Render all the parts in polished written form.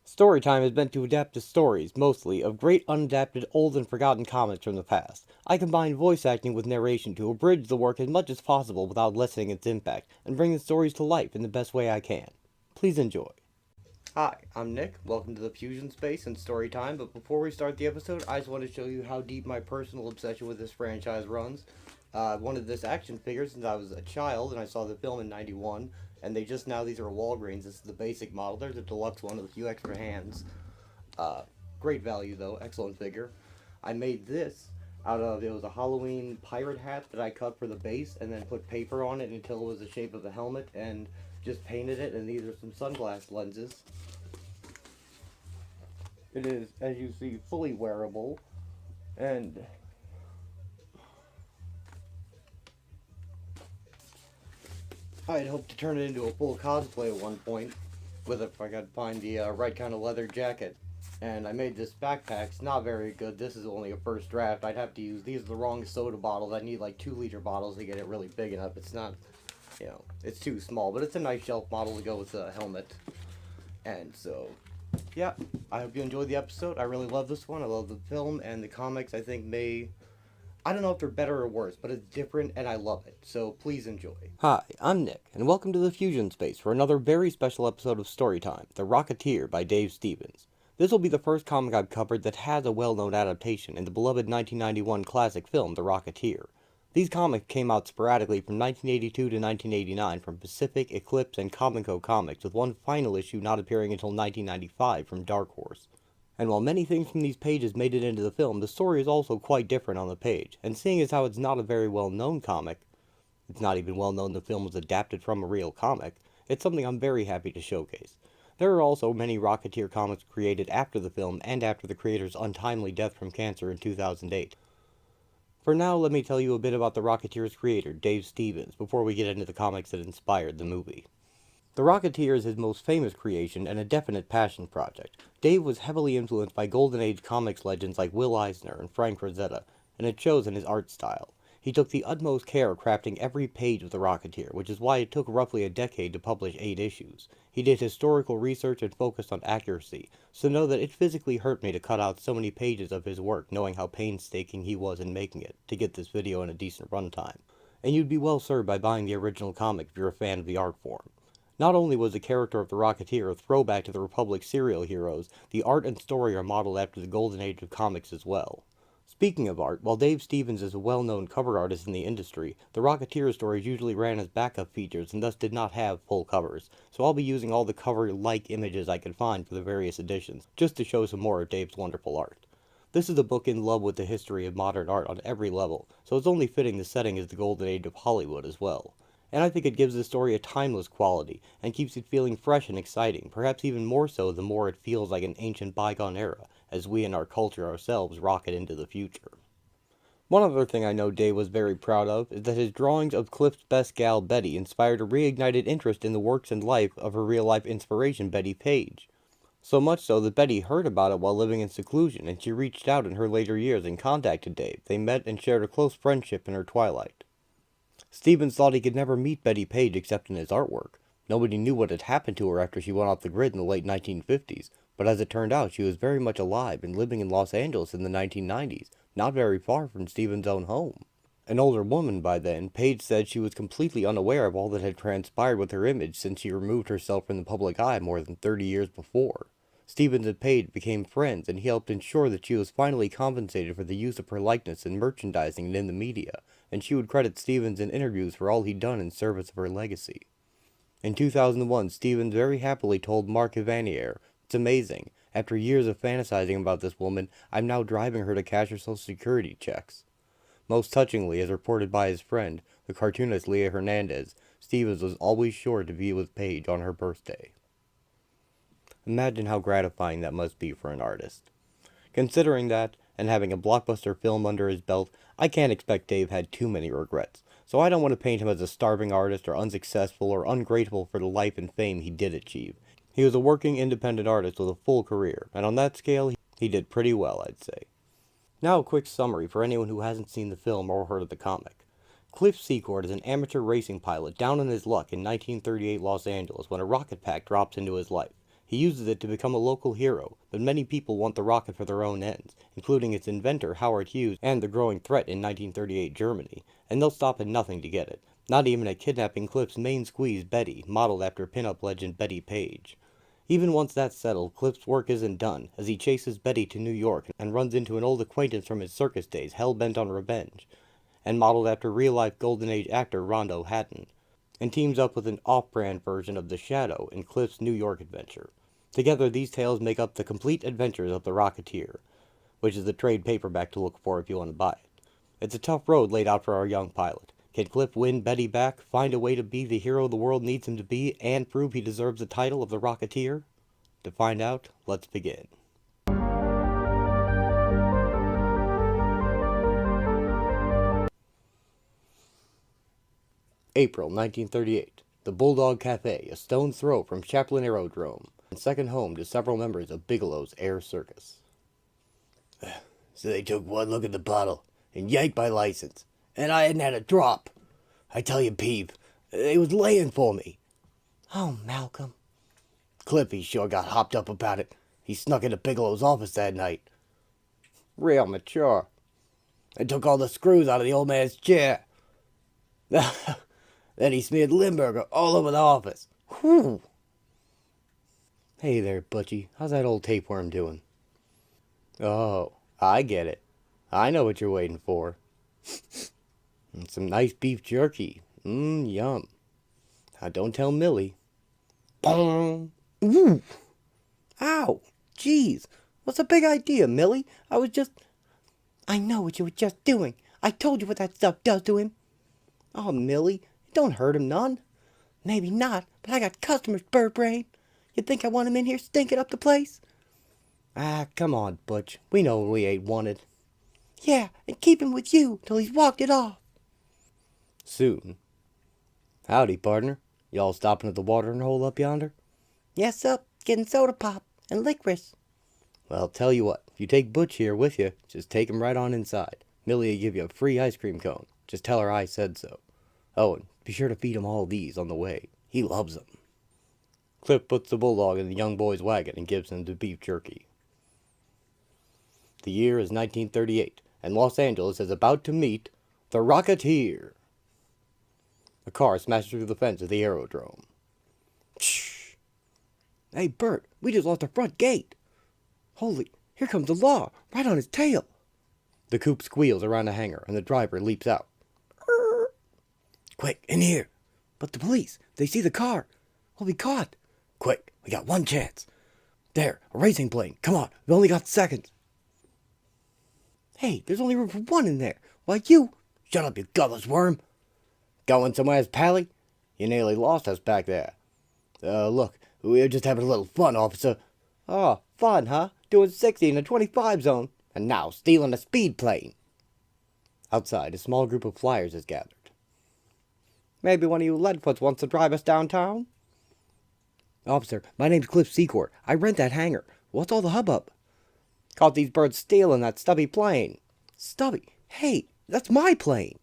Storytime is meant to adapt to stories, mostly, of great unadapted old and forgotten comics from the past. I combine voice acting with narration to abridge the work as much as possible without lessening its impact, and bring the stories to life in the best way I can. Please enjoy. Hi, I'm Nick. Welcome to the Fusion Space and Storytime, but before we start the episode, I just want to show you how deep my personal obsession with this franchise runs. I wanted this action figure since I was a child, and I saw the film in '91, and these are Walgreens. This is the basic model. There's a deluxe one with a few extra hands. Uh, Great value, though. Excellent figure. I made this it was a Halloween pirate hat that I cut for the base, and then put paper on it until it was the shape of a helmet, and just painted it, and these are some sunglass lenses. It is, as you see, fully wearable, and I'd hope to turn it into a full cosplay at one point, with if I could find the right kind of leather jacket. And I made this backpack. It's not very good. This is only a first draft. I'd have to use, these are the wrong soda bottles. I need like 2-liter bottles to get it really big enough. It's not, it's too small, but it's a nice shelf model to go with the helmet. And so, yeah, I hope you enjoyed the episode. I really love this one. I love the film, and the comics I think I don't know if they're better or worse, but it's different and I love it. So please enjoy. Hi, I'm Nick, and welcome to the Fusion Space for another very special episode of Storytime, The Rocketeer by Dave Stevens. This will be the first comic I've covered that has a well-known adaptation in the beloved 1991 classic film, The Rocketeer. These comics came out sporadically from 1982 to 1989 from Pacific, Eclipse, and Comico Comics, with one final issue not appearing until 1995 from Dark Horse. And while many things from these pages made it into the film, the story is also quite different on the page, and seeing as how it's not a very well-known comic, it's not even well known the film was adapted from a real comic, it's something I'm very happy to showcase. There are also many Rocketeer comics created after the film and after the creator's untimely death from cancer in 2008. For now, let me tell you a bit about the Rocketeer's creator, Dave Stevens, before we get into the comics that inspired the movie. The Rocketeer is his most famous creation and a definite passion project. Dave was heavily influenced by Golden Age comics legends like Will Eisner and Frank Frazetta, and it shows in his art style. He took the utmost care of crafting every page of The Rocketeer, which is why it took roughly a decade to publish 8 issues. He did historical research and focused on accuracy, so know that it physically hurt me to cut out so many pages of his work, knowing how painstaking he was in making it, to get this video in a decent runtime. And you'd be well served by buying the original comic if you're a fan of the art form. Not only was the character of the Rocketeer a throwback to the Republic's serial heroes, the art and story are modeled after the golden age of comics as well. Speaking of art, while Dave Stevens is a well-known cover artist in the industry, the Rocketeer stories usually ran as backup features and thus did not have full covers, so I'll be using all the cover-like images I could find for the various editions, just to show some more of Dave's wonderful art. This is a book in love with the history of modern art on every level, so it's only fitting the setting is the golden age of Hollywood as well. And I think it gives the story a timeless quality, and keeps it feeling fresh and exciting, perhaps even more so the more it feels like an ancient bygone era, as we and our culture ourselves rocket into the future. One other thing I know Dave was very proud of is that his drawings of Cliff's best gal Betty inspired a reignited interest in the works and life of her real-life inspiration Betty Page. So much so that Betty heard about it while living in seclusion, and she reached out in her later years and contacted Dave. They met and shared a close friendship in her twilight. Stevens thought he could never meet Betty Page except in his artwork. Nobody knew what had happened to her after she went off the grid in the late 1950s, but as it turned out, she was very much alive and living in Los Angeles in the 1990s, not very far from Stevens' own home. An older woman by then, Page said she was completely unaware of all that had transpired with her image since she removed herself from the public eye more than 30 years before. Stevens and Page became friends, and he helped ensure that she was finally compensated for the use of her likeness in merchandising and in the media, and she would credit Stevens in interviews for all he'd done in service of her legacy. In 2001, Stevens very happily told Mark Evanier, "It's amazing. After years of fantasizing about this woman, I'm now driving her to cash her social security checks." Most touchingly, as reported by his friend, the cartoonist Leah Hernandez, Stevens was always sure to be with Page on her birthday. Imagine how gratifying that must be for an artist. Considering that, and having a blockbuster film under his belt, I can't expect Dave had too many regrets, so I don't want to paint him as a starving artist or unsuccessful or ungrateful for the life and fame he did achieve. He was a working independent artist with a full career, and on that scale, he did pretty well, I'd say. Now a quick summary for anyone who hasn't seen the film or heard of the comic. Cliff Secord is an amateur racing pilot down on his luck in 1938 Los Angeles when a rocket pack drops into his life. He uses it to become a local hero, but many people want the rocket for their own ends, including its inventor Howard Hughes and the growing threat in 1938 Germany, and they'll stop at nothing to get it, not even at kidnapping Cliff's main squeeze Betty, modeled after pin-up legend Betty Page. Even once that's settled, Cliff's work isn't done, as he chases Betty to New York and runs into an old acquaintance from his circus days, hellbent on revenge, and modeled after real-life Golden Age actor Rondo Hatton, and teams up with an off-brand version of the Shadow in Cliff's New York adventure. Together, these tales make up the complete adventures of the Rocketeer, which is the trade paperback to look for if you want to buy it. It's a tough road laid out for our young pilot. Can Cliff win Betty back, find a way to be the hero the world needs him to be, and prove he deserves the title of the Rocketeer? To find out, let's begin. April 1938. The Bulldog Cafe, a stone's throw from Chaplin Aerodrome, and second home to several members of Bigelow's Air Circus. So they took one look at the bottle and yanked my license, and I hadn't had a drop. I tell you, Peep, they was laying for me. Oh, Malcolm. Cliffy sure got hopped up about it. He snuck into Bigelow's office that night. Real mature. And took all the screws out of the old man's chair. Then he smeared Limburger all over the office. Whew. Hey there, Butchy. How's that old tapeworm doing? Oh, I get it. I know what you're waiting for. And some nice beef jerky. Yum. Now don't tell Millie. Boom. Ooh. Ow. Jeez. What's the big idea, Millie? I know what you were just doing. I told you what that stuff does to him. Oh, Millie, it don't hurt him none. Maybe not, but I got customers, bird brain. You think I want him in here stinking up the place? Ah, come on, Butch. We know we ain't wanted. Yeah, and keep him with you till he's walked it off. Soon. Howdy, partner. Y'all stopping at the watering hole up yonder? Yes, sir. Getting soda pop and licorice. Well, tell you what. If you take Butch here with you, just take him right on inside. Millie will give you a free ice cream cone. Just tell her I said so. Oh, and be sure to feed him all these on the way. He loves them. Cliff puts the bulldog in the young boy's wagon and gives him the beef jerky. The year is 1938, and Los Angeles is about to meet the Rocketeer. A car smashes through the fence of the aerodrome. Shh! Hey, Bert, we just lost the front gate. Holy, here comes the law, right on his tail. The coupe squeals around the hangar, and the driver leaps out. Quick, in here. But the police, they see the car. We'll be caught. Quick, we got one chance. There, a racing plane. Come on, we only got seconds. Hey, there's only room for one in there. Why, you... Shut up, you gutless worm. Going somewheres, Pally? You nearly lost us back there. Look, we were just having a little fun, officer. Oh, fun, huh? Doing 60 in a 25 zone. And now stealing a speed plane. Outside, a small group of flyers is gathered. Maybe one of you leadfoots wants to drive us downtown? Officer, my name's Cliff Secord. I rent that hangar. What's all the hubbub? Caught these birds stealing that stubby plane. Stubby? Hey, that's my plane.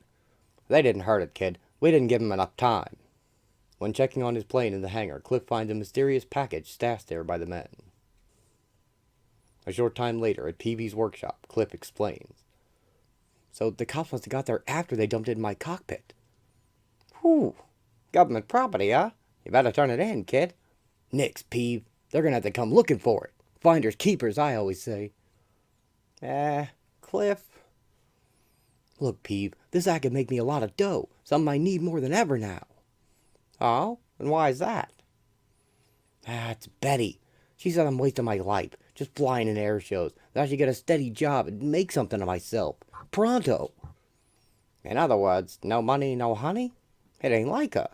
They didn't hurt it, kid. We didn't give them enough time. When checking on his plane in the hangar, Cliff finds a mysterious package stashed there by the men. A short time later, at Peavy's workshop, Cliff explains. So the cops must have got there after they dumped it in my cockpit. Whew. Government property, huh? You better turn it in, kid. Nix, Peeve. They're gonna have to come looking for it. Finders keepers, I always say. Cliff. Look, Peeve, this act could make me a lot of dough. Something I need more than ever now. Oh? And why's that? It's Betty. She said I'm wasting my life, just flying in air shows. That I should get a steady job and make something of myself. Pronto. In other words, no money, no honey? It ain't like her.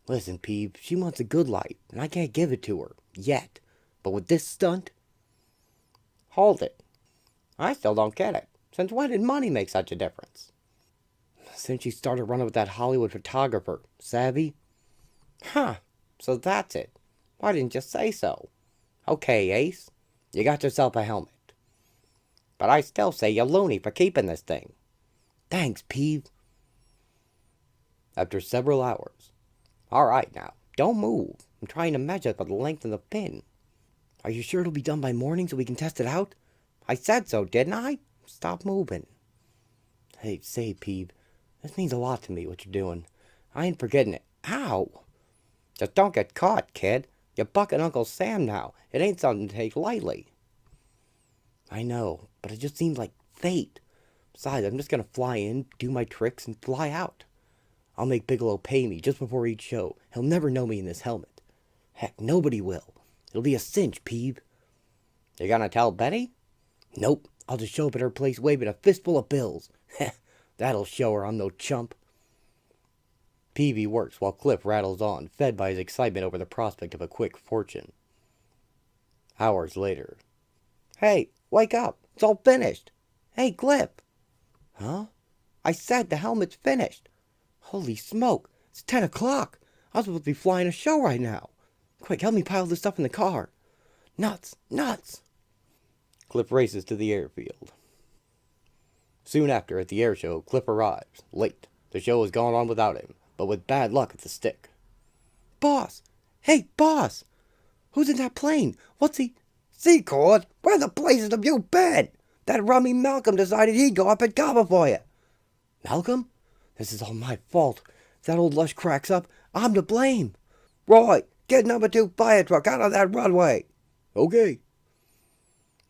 Listen, Peeve, she wants a good life, and I can't give it to her. Yet. But with this stunt... Hold it. I still don't get it. Since when did money make such a difference? Since she started running with that Hollywood photographer. Savvy? Huh. So that's it. Why didn't you say so? Okay, Ace. You got yourself a helmet. But I still say you're loony for keeping this thing. Thanks, Peeve. After several hours. All right now. Don't move. I'm trying to measure for the length of the pin. Are you sure it'll be done by morning so we can test it out? I said so, didn't I? Stop moving. Hey, say, Peeb, this means a lot to me, what you're doing. I ain't forgetting it. Ow! Just don't get caught, kid. You're bucking Uncle Sam now. It ain't something to take lightly. I know, but it just seems like fate. Besides, I'm just gonna fly in, do my tricks, and fly out. I'll make Bigelow pay me just before each show. He'll never know me in this helmet. Heck, nobody will. It'll be a cinch, Peeb. You gonna tell Betty? Nope. I'll just show up at her place waving a fistful of bills. Heh, that'll show her I'm no chump. Peavy works while Cliff rattles on, fed by his excitement over the prospect of a quick fortune. Hours later. Hey, wake up. It's all finished. Hey, Cliff. Huh? I said the helmet's finished. Holy smoke. It's 10 o'clock. I'm supposed to be flying a show right now. Quick, help me pile this stuff in the car. Nuts. Nuts. Cliff races to the airfield. Soon after, at the air show, Cliff arrives, late. The show has gone on without him, but with bad luck at the stick. Boss! Hey, boss! Who's in that plane? What's he... Secord, where the blazes have you been? That rummy Malcolm decided he'd go up and cover for you. Malcolm? This is all my fault. If that old lush cracks up, I'm to blame. Roy, get number 2 fire truck out of that runway. Okay.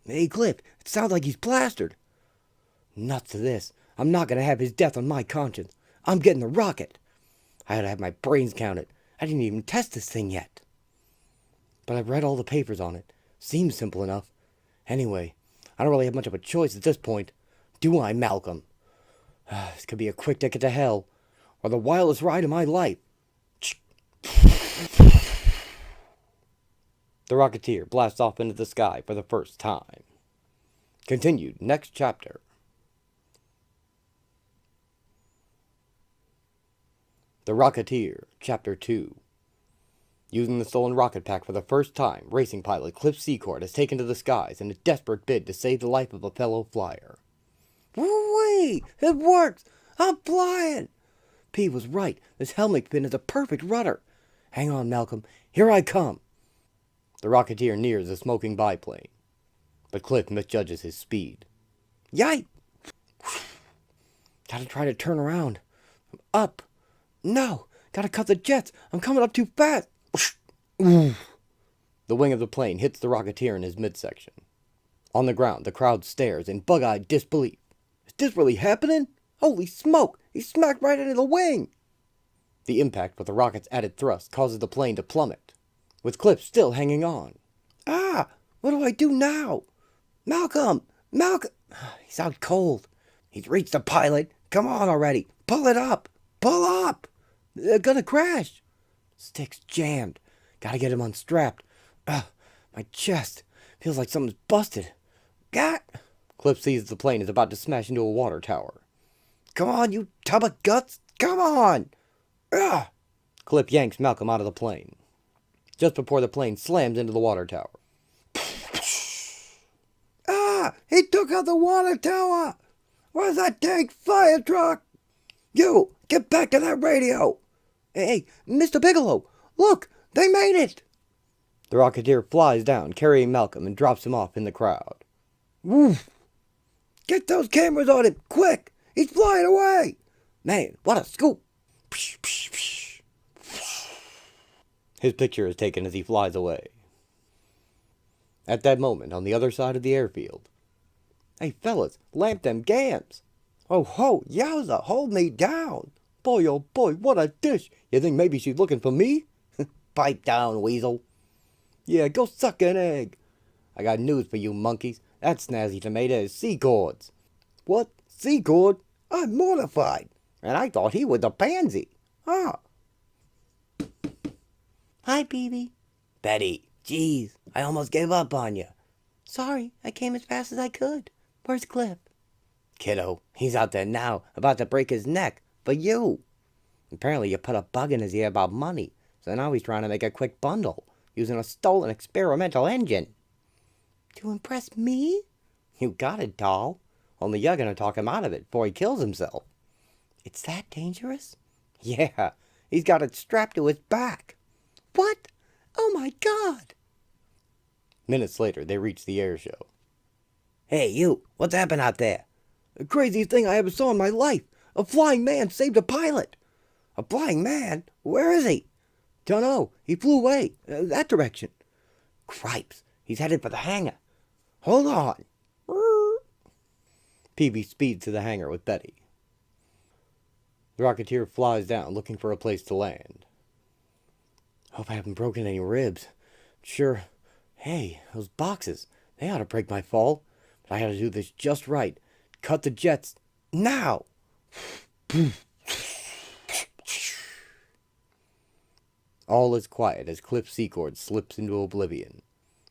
Hey, Cliff, it sounds like he's plastered. Nuts to this. I'm not going to have his death on my conscience. I'm getting the rocket. I had to have my brains counted. I didn't even test this thing yet. But I've read all the papers on it. Seems simple enough. Anyway, I don't really have much of a choice at this point. Do I, Malcolm? This could be a quick ticket to hell, or the wildest ride of my life. The Rocketeer blasts off into the sky for the first time. Continued next chapter. The Rocketeer, Chapter 2. Using the stolen rocket pack for the first time, racing pilot Cliff Secord has taken to the skies in a desperate bid to save the life of a fellow flyer. Whee! It works! I'm flying! P was right. This helmet pin is a perfect rudder. Hang on, Malcolm. Here I come. The Rocketeer nears the smoking biplane, but Cliff misjudges his speed. Yike! Gotta try to turn around. Up. No! Gotta cut the jets! I'm coming up too fast! The wing of the plane hits the Rocketeer in his midsection. On the ground, the crowd stares in bug-eyed disbelief. Is this really happening? Holy smoke! He smacked right into the wing! The impact with the rocket's added thrust causes the plane to plummet, with Cliff still hanging on. Ah! What do I do now? Malcolm! Malcolm! He's out cold. He's reached the pilot. Come on already. Pull it up. Pull up. They're gonna crash. Stick's jammed. Gotta get him unstrapped. My chest. Feels like something's busted. Got! Cliff sees the plane is about to smash into a water tower. Come on, you tub of guts. Come on. Cliff yanks Malcolm out of the plane, just before the plane slams into the water tower. He took out the water tower! Where's that dang fire truck? You, get back to that radio! Hey, Mr. Bigelow, look, they made it! The Rocketeer flies down, carrying Malcolm, and drops him off in the crowd. Woof! Get those cameras on him, quick! He's flying away! Man, what a scoop! His picture is taken as he flies away. At that moment, on the other side of the airfield. Hey, fellas, lamp them gams! Oh ho, yowza, hold me down! Boy, oh boy, what a dish! You think maybe she's looking for me? Pipe down, weasel. Yeah, go suck an egg. I got news for you monkeys. That snazzy tomato is Secord's. What? Secord? I'm mortified. And I thought he was a pansy. Huh. Hi, Peavy. Betty, jeez, I almost gave up on you. Sorry, I came as fast as I could. Where's Cliff? Kiddo, he's out there now, about to break his neck. For you. Apparently you put a bug in his ear about money, so now he's trying to make a quick bundle, using a stolen experimental engine. To impress me? You got it, doll. Only you're gonna talk him out of it before he kills himself. It's that dangerous? Yeah, he's got it strapped to his back. What? Oh my God! Minutes later, they reach the air show. Hey, you! What's happened out there? The craziest thing I ever saw in my life! A flying man saved a pilot! A flying man? Where is he? Dunno. He flew away. That direction. Cripes. He's headed for the hangar. Hold on. Peavy speeds to the hangar with Betty. The Rocketeer flies down, looking for a place to land. Hope I haven't broken any ribs. Sure. Hey, those boxes. They ought to break my fall. But I gotta do this just right. Cut the jets. Now! All is quiet as Cliff Secord slips into oblivion.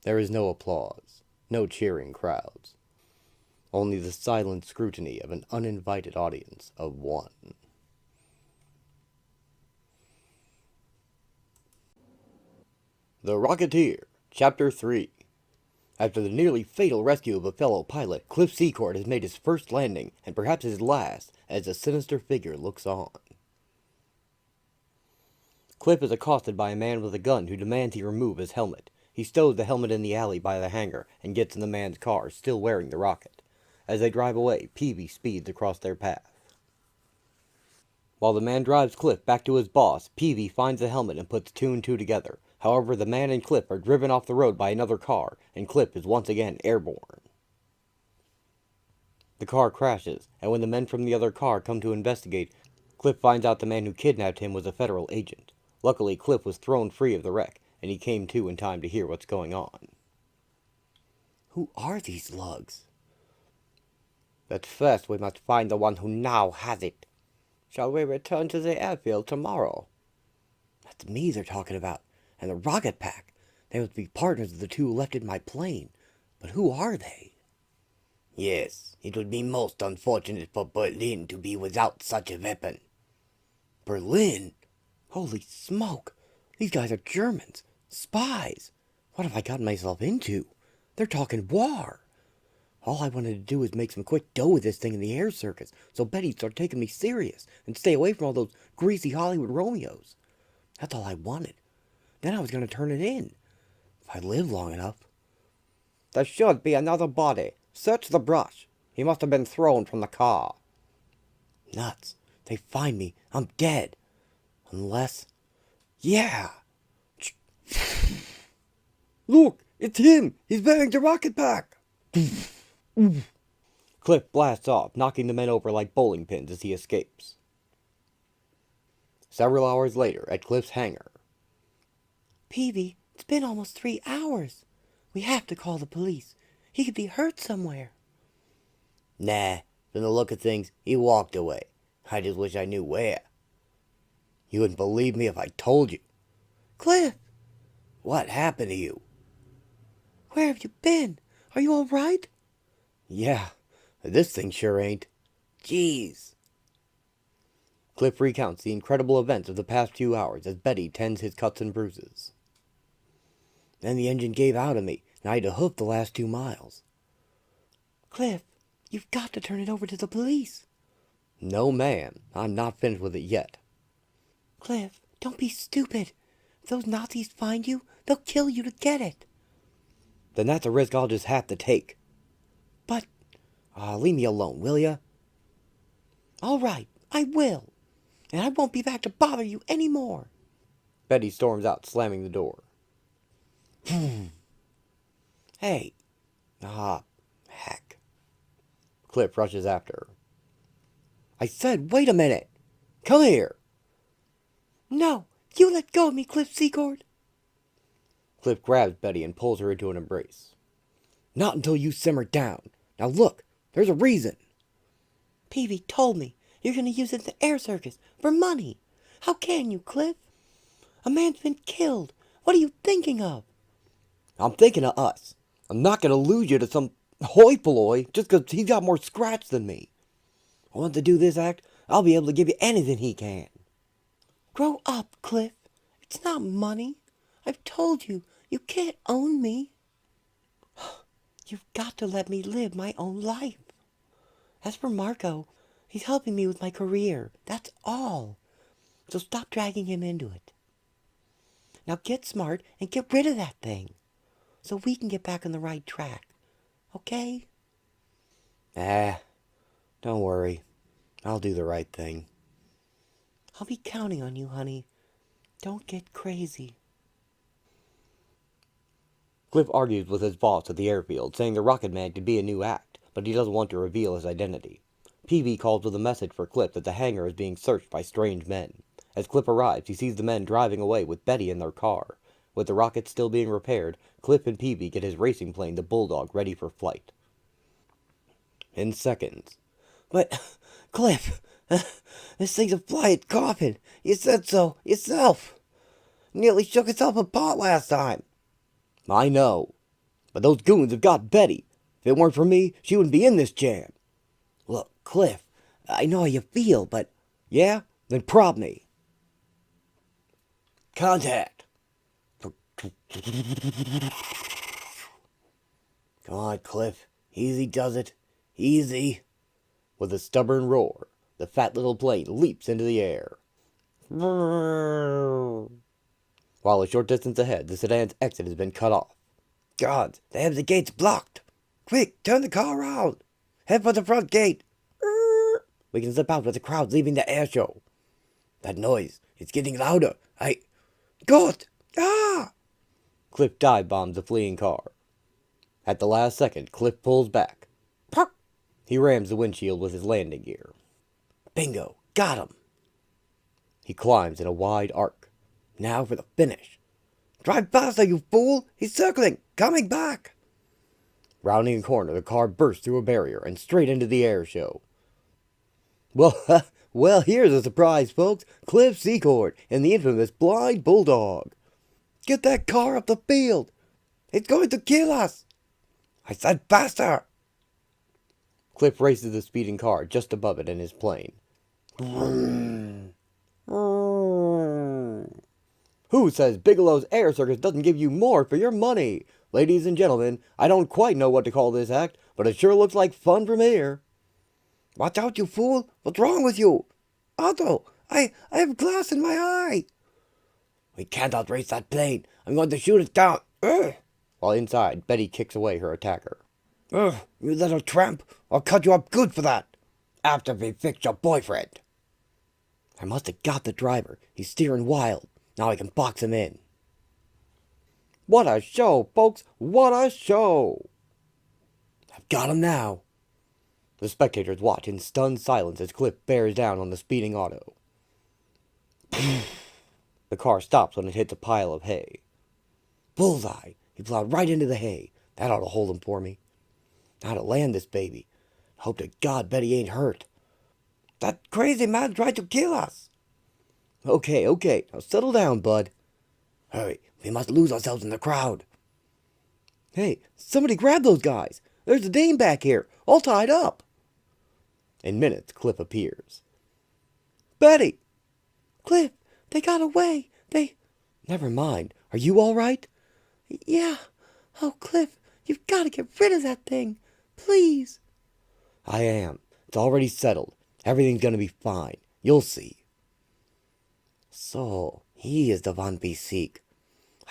There is no applause, no cheering crowds. Only the silent scrutiny of an uninvited audience of one. The Rocketeer, Chapter 3. After the nearly fatal rescue of a fellow pilot, Cliff Secord has made his first landing, and perhaps his last, as a sinister figure looks on. Cliff is accosted by a man with a gun who demands he remove his helmet. He stows the helmet in the alley by the hangar and gets in the man's car, still wearing the rocket. As they drive away, Peavy speeds across their path. While the man drives Cliff back to his boss, Peavy finds the helmet and puts two and two together. However, the man and Cliff are driven off the road by another car, and Cliff is once again airborne. The car crashes, and when the men from the other car come to investigate, Cliff finds out the man who kidnapped him was a federal agent. Luckily, Cliff was thrown free of the wreck, and he came to in time to hear what's going on. Who are these lugs? But first we must find the one who now has it. Shall we return to the airfield tomorrow? That's me they're talking about. And the rocket pack. They must be partners of the two who left in my plane. But who are they? Yes, it would be most unfortunate for Berlin to be without such a weapon. Berlin? Holy smoke. These guys are Germans. Spies. What have I gotten myself into? They're talking war. All I wanted to do was make some quick dough with this thing in the air circus, so Betty'd start taking me serious and stay away from all those greasy Hollywood Romeos. That's all I wanted. Then I was going to turn it in, if I live long enough. There should be another body. Search the brush. He must have been thrown from the car. Nuts. They find me. I'm dead. Unless... Yeah! Look! It's him! He's wearing the rocket pack! Cliff blasts off, knocking the men over like bowling pins as he escapes. Several hours later, at Cliff's hangar. Peavy, it's been almost 3 hours. We have to call the police. He could be hurt somewhere. Nah, from the look of things, he walked away. I just wish I knew where. You wouldn't believe me if I told you. Cliff! What happened to you? Where have you been? Are you all right? Yeah, this thing sure ain't. Jeez. Cliff recounts the incredible events of the past few hours as Betty tends his cuts and bruises. Then the engine gave out on me, and I had to hoof the last 2 miles. Cliff, you've got to turn it over to the police. No, ma'am. I'm not finished with it yet. Cliff, don't be stupid. If those Nazis find you, they'll kill you to get it. Then that's a risk I'll just have to take. But... leave me alone, will ya? All right, I will. And I won't be back to bother you anymore. Betty storms out, slamming the door. Hey. Heck. Cliff rushes after her. I said, wait a minute. Come here. No, you let go of me, Cliff Secord. Cliff grabs Betty and pulls her into an embrace. Not until you simmer down. Now look, there's a reason. Peavy told me you're going to use it in the air circus for money. How can you, Cliff? A man's been killed. What are you thinking of? I'm thinking of us. I'm not going to lose you to some hoi polloi just because he's got more scratch than me. Once I do this act, I'll be able to give you anything he can. Grow up, Cliff. It's not money. I've told you, you can't own me. You've got to let me live my own life. As for Marco, he's helping me with my career. That's all. So stop dragging him into it. Now get smart and get rid of that thing, so we can get back on the right track. Okay? Don't worry. I'll do the right thing. I'll be counting on you, honey. Don't get crazy. Cliff argues with his boss at the airfield, saying the Rocket Man could be a new act, but he doesn't want to reveal his identity. PB calls with a message for Cliff that the hangar is being searched by strange men. As Cliff arrives, he sees the men driving away with Betty in their car. With the rocket still being repaired, Cliff and PB get his racing plane, the Bulldog, ready for flight. In seconds. But, Cliff, this thing's a flying coffin. You said so yourself. Nearly shook itself apart last time. I know, but those goons have got Betty. If it weren't for me, she wouldn't be in this jam. Look, Cliff, I know how you feel, but... Yeah? Then prod me. Contact. Come on, Cliff. Easy does it. Easy. With a stubborn roar, the fat little plane leaps into the air. While a short distance ahead, the sedan's exit has been cut off. God, they have the gates blocked. Quick, turn the car around. Head for the front gate. We can slip out with the crowd leaving the air show. That noise, it's getting louder. God! Ah! Cliff dive bombs the fleeing car. At the last second, Cliff pulls back. Puck! He rams the windshield with his landing gear. Bingo! Got him! He climbs in a wide arc. Now for the finish. Drive faster, you fool! He's circling! Coming back! Rounding a corner, the car bursts through a barrier and straight into the air show. Well, here's a surprise, folks. Cliff Secord and the infamous Blind Bulldog. Get that car up the field! It's going to kill us! I said faster! Cliff races the speeding car just above it in his plane. Who says Bigelow's Air Circus doesn't give you more for your money? Ladies and gentlemen, I don't quite know what to call this act, but it sure looks like fun from here. Watch out, you fool! What's wrong with you? Otto, I have glass in my eye! We can't outrace that plane. I'm going to shoot it down. While inside, Betty kicks away her attacker. You little tramp! I'll cut you up good for that! After we fix your boyfriend. I must have got the driver. He's steering wild. Now I can box him in. What a show, folks! What a show! I've got him now. The spectators watch in stunned silence as Cliff bears down on the speeding auto. The car stops when it hits a pile of hay. Bullseye! He plowed right into the hay. That ought to hold him for me. Now to land this baby. Hope to God Betty ain't hurt. That crazy man tried to kill us. Okay. Now settle down, bud. Hurry, we must lose ourselves in the crowd. Hey, somebody grab those guys. There's a dame back here, all tied up. In minutes, Cliff appears. Betty! Cliff, they got away. Never mind. Are you all right? Yeah. Oh, Cliff, you've got to get rid of that thing. Please. I am. It's already settled. Everything's gonna be fine. You'll see. So, he is the one we seek.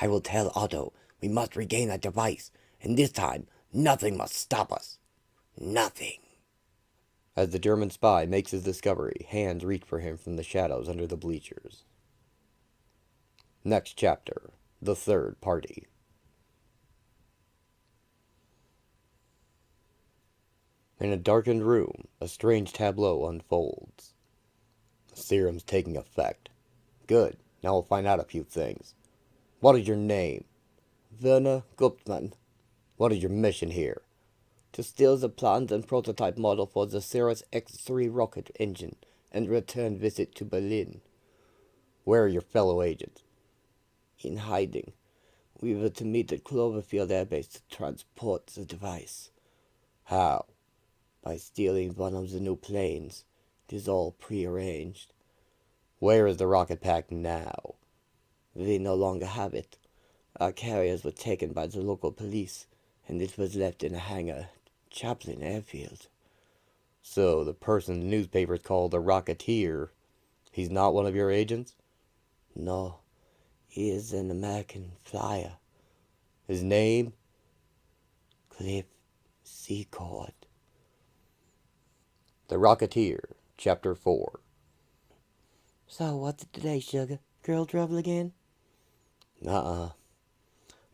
I will tell Otto we must regain that device, and this time, nothing must stop us. Nothing. As the German spy makes his discovery, hands reach for him from the shadows under the bleachers. Next chapter, the third party. In a darkened room, a strange tableau unfolds. The serum's taking effect. Good, now we'll find out a few things. What is your name? Werner Guptmann. What is your mission here? To steal the plans and prototype model for the Cirrus X-3 rocket engine and return visit to Berlin. Where are your fellow agents? In hiding. We were to meet at Cloverfield Air Base to transport the device. How? By stealing one of the new planes. It is all prearranged. Where is the rocket pack now? We no longer have it. Our carriers were taken by the local police, and it was left in a hangar at Chaplin Airfield. So, the person the newspapers call the Rocketeer, he's not one of your agents? No. He is an American flyer. His name? Cliff Secord. The Rocketeer, Chapter 4. So, what's it today, sugar? Girl trouble again? Nuh-uh.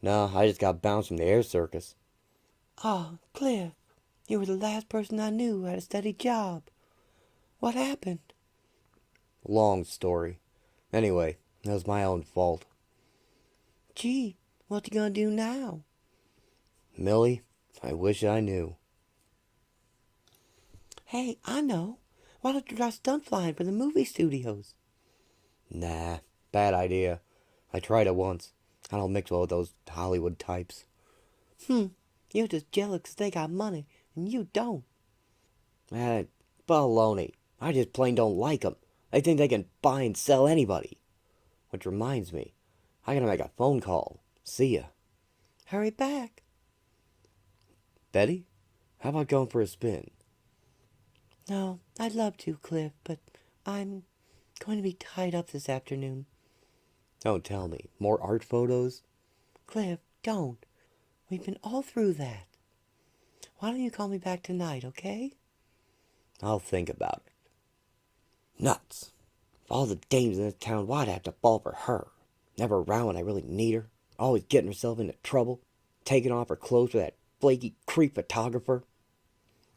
No, I just got bounced from the air circus. Oh, Cliff, you were the last person I knew who had a steady job. What happened? Long story. Anyway, that was my own fault. Gee, what you gonna do now? Millie, I wish I knew. Hey, I know. Why don't you try stunt flying for the movie studios? Nah, bad idea. I tried it once. I don't mix well with those Hollywood types. You're just jealous 'cause they got money, and you don't. Baloney. I just plain don't like 'em. They think they can buy and sell anybody. Which reminds me, I gotta make a phone call. See ya. Hurry back. Betty, how about going for a spin? No, I'd love to, Cliff, but I'm going to be tied up this afternoon. Don't tell me. More art photos? Cliff, don't. We've been all through that. Why don't you call me back tonight, okay? I'll think about it. Nuts. Of all the dames in this town, why'd I have to fall for her? Never around when I really need her. Always getting herself into trouble. Taking off her clothes for that flaky creep photographer.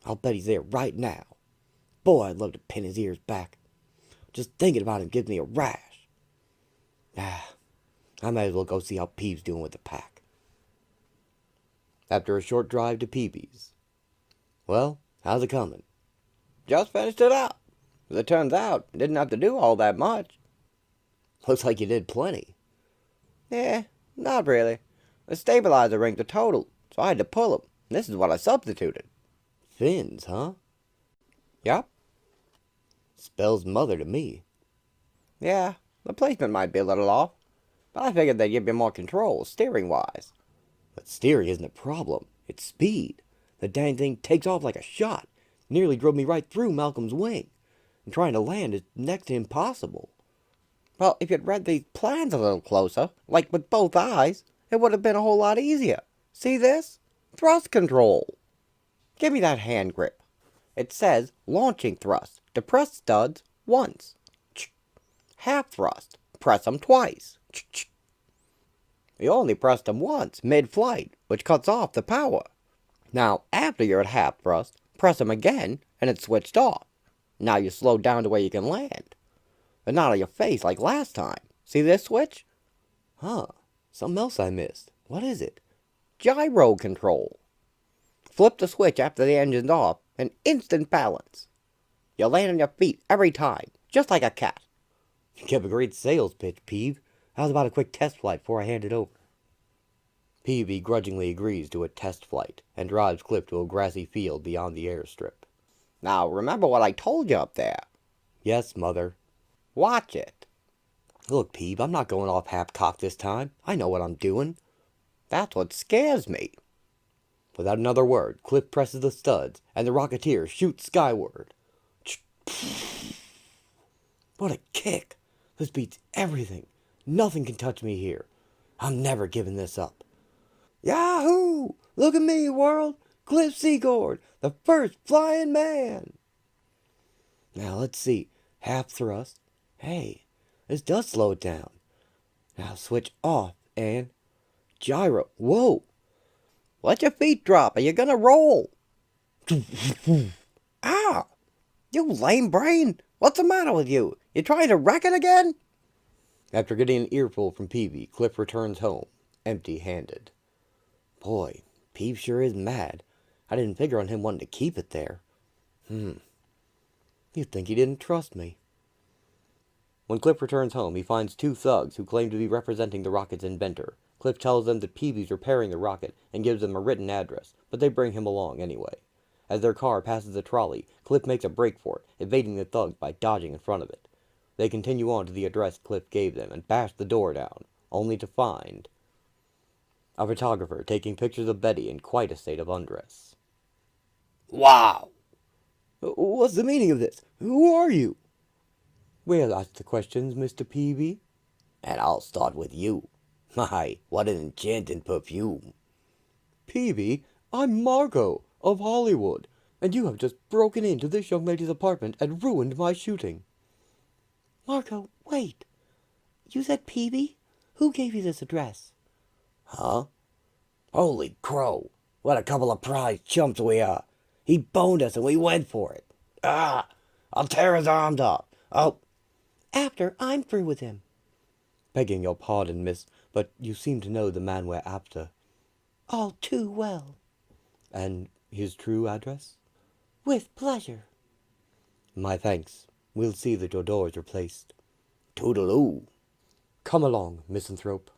I'll bet he's there right now. Boy, I'd love to pin his ears back. Just thinking about him gives me a rash. I might as well go see how Peeves doing with the pack. After a short drive to Peebee's. Well, how's it coming? Just finished it up. As it turns out, didn't have to do all that much. Looks like you did plenty. Not really. The stabilizer rings are totaled, so I had to pull them. This is what I substituted. Fins, huh? Yep. Spells mother to me. Yeah, the placement might be a little off, but I figured they'd give you more control, steering-wise. But steering isn't a problem. It's speed. The dang thing takes off like a shot. Nearly drove me right through Malcolm's wing. And trying to land is next to impossible. Well, if you'd read these plans a little closer, like with both eyes, it would have been a whole lot easier. See this? Thrust control. Give me that hand grip. It says launching thrust. Depress studs once. Half thrust. Press them twice. You only pressed them once mid-flight, which cuts off the power. Now, after you're at half thrust, press them again, and it's switched off. Now you slow down to where you can land. But not on your face like last time. See this switch? Huh. Something else I missed. What is it? Gyro control. Flip the switch after the engine's off, and instant balance. You land on your feet every time, just like a cat. You kept a great sales pitch, Peeve. How's about a quick test flight before I hand it over? Peavy grudgingly agrees to a test flight and drives Cliff to a grassy field beyond the airstrip. Now, remember what I told you up there. Yes, Mother. Watch it. Look, Peeve, I'm not going off half-cocked this time. I know what I'm doing. That's what scares me. Without another word, Cliff presses the studs, and the Rocketeer shoots skyward. What a kick! This beats everything. Nothing can touch me here. I'm never giving this up. Yahoo! Look at me, world! Cliff Secord, the first flying man! Now, let's see. Half thrust. Hey, this does slow it down. Now switch off and gyro. Whoa! Let your feet drop or you're gonna roll. Ah! You lame brain! What's the matter with you? You trying to wreck it again? After getting an earful from Peavy, Cliff returns home, empty-handed. Boy, Peeve sure is mad. I didn't figure on him wanting to keep it there. You'd think he didn't trust me. When Cliff returns home, he finds two thugs who claim to be representing the rocket's inventor. Cliff tells them that Peavy's repairing the rocket and gives them a written address, but they bring him along anyway. As their car passes a trolley, Cliff makes a break for it, evading the thugs by dodging in front of it. They continue on to the address Cliff gave them and bash the door down, only to find a photographer taking pictures of Betty in quite a state of undress. Wow! What's the meaning of this? Who are you? Well, that's the questions, Mr. Peavy. And I'll start with you. My, what an enchanting perfume. Peavy, I'm Margot of Hollywood, and you have just broken into this young lady's apartment and ruined my shooting. Marco, wait. You said Peavy? Who gave you this address? Huh? Holy crow. What a couple of prize chumps we are. He boned us and we went for it. Ah! I'll tear his arms off. Oh, After I'm through with him. Begging your pardon, miss, but you seem to know the man we're after. All too well. And his true address? With pleasure. My thanks. We'll see that your door is replaced. toodaloo. Come along, misanthrope.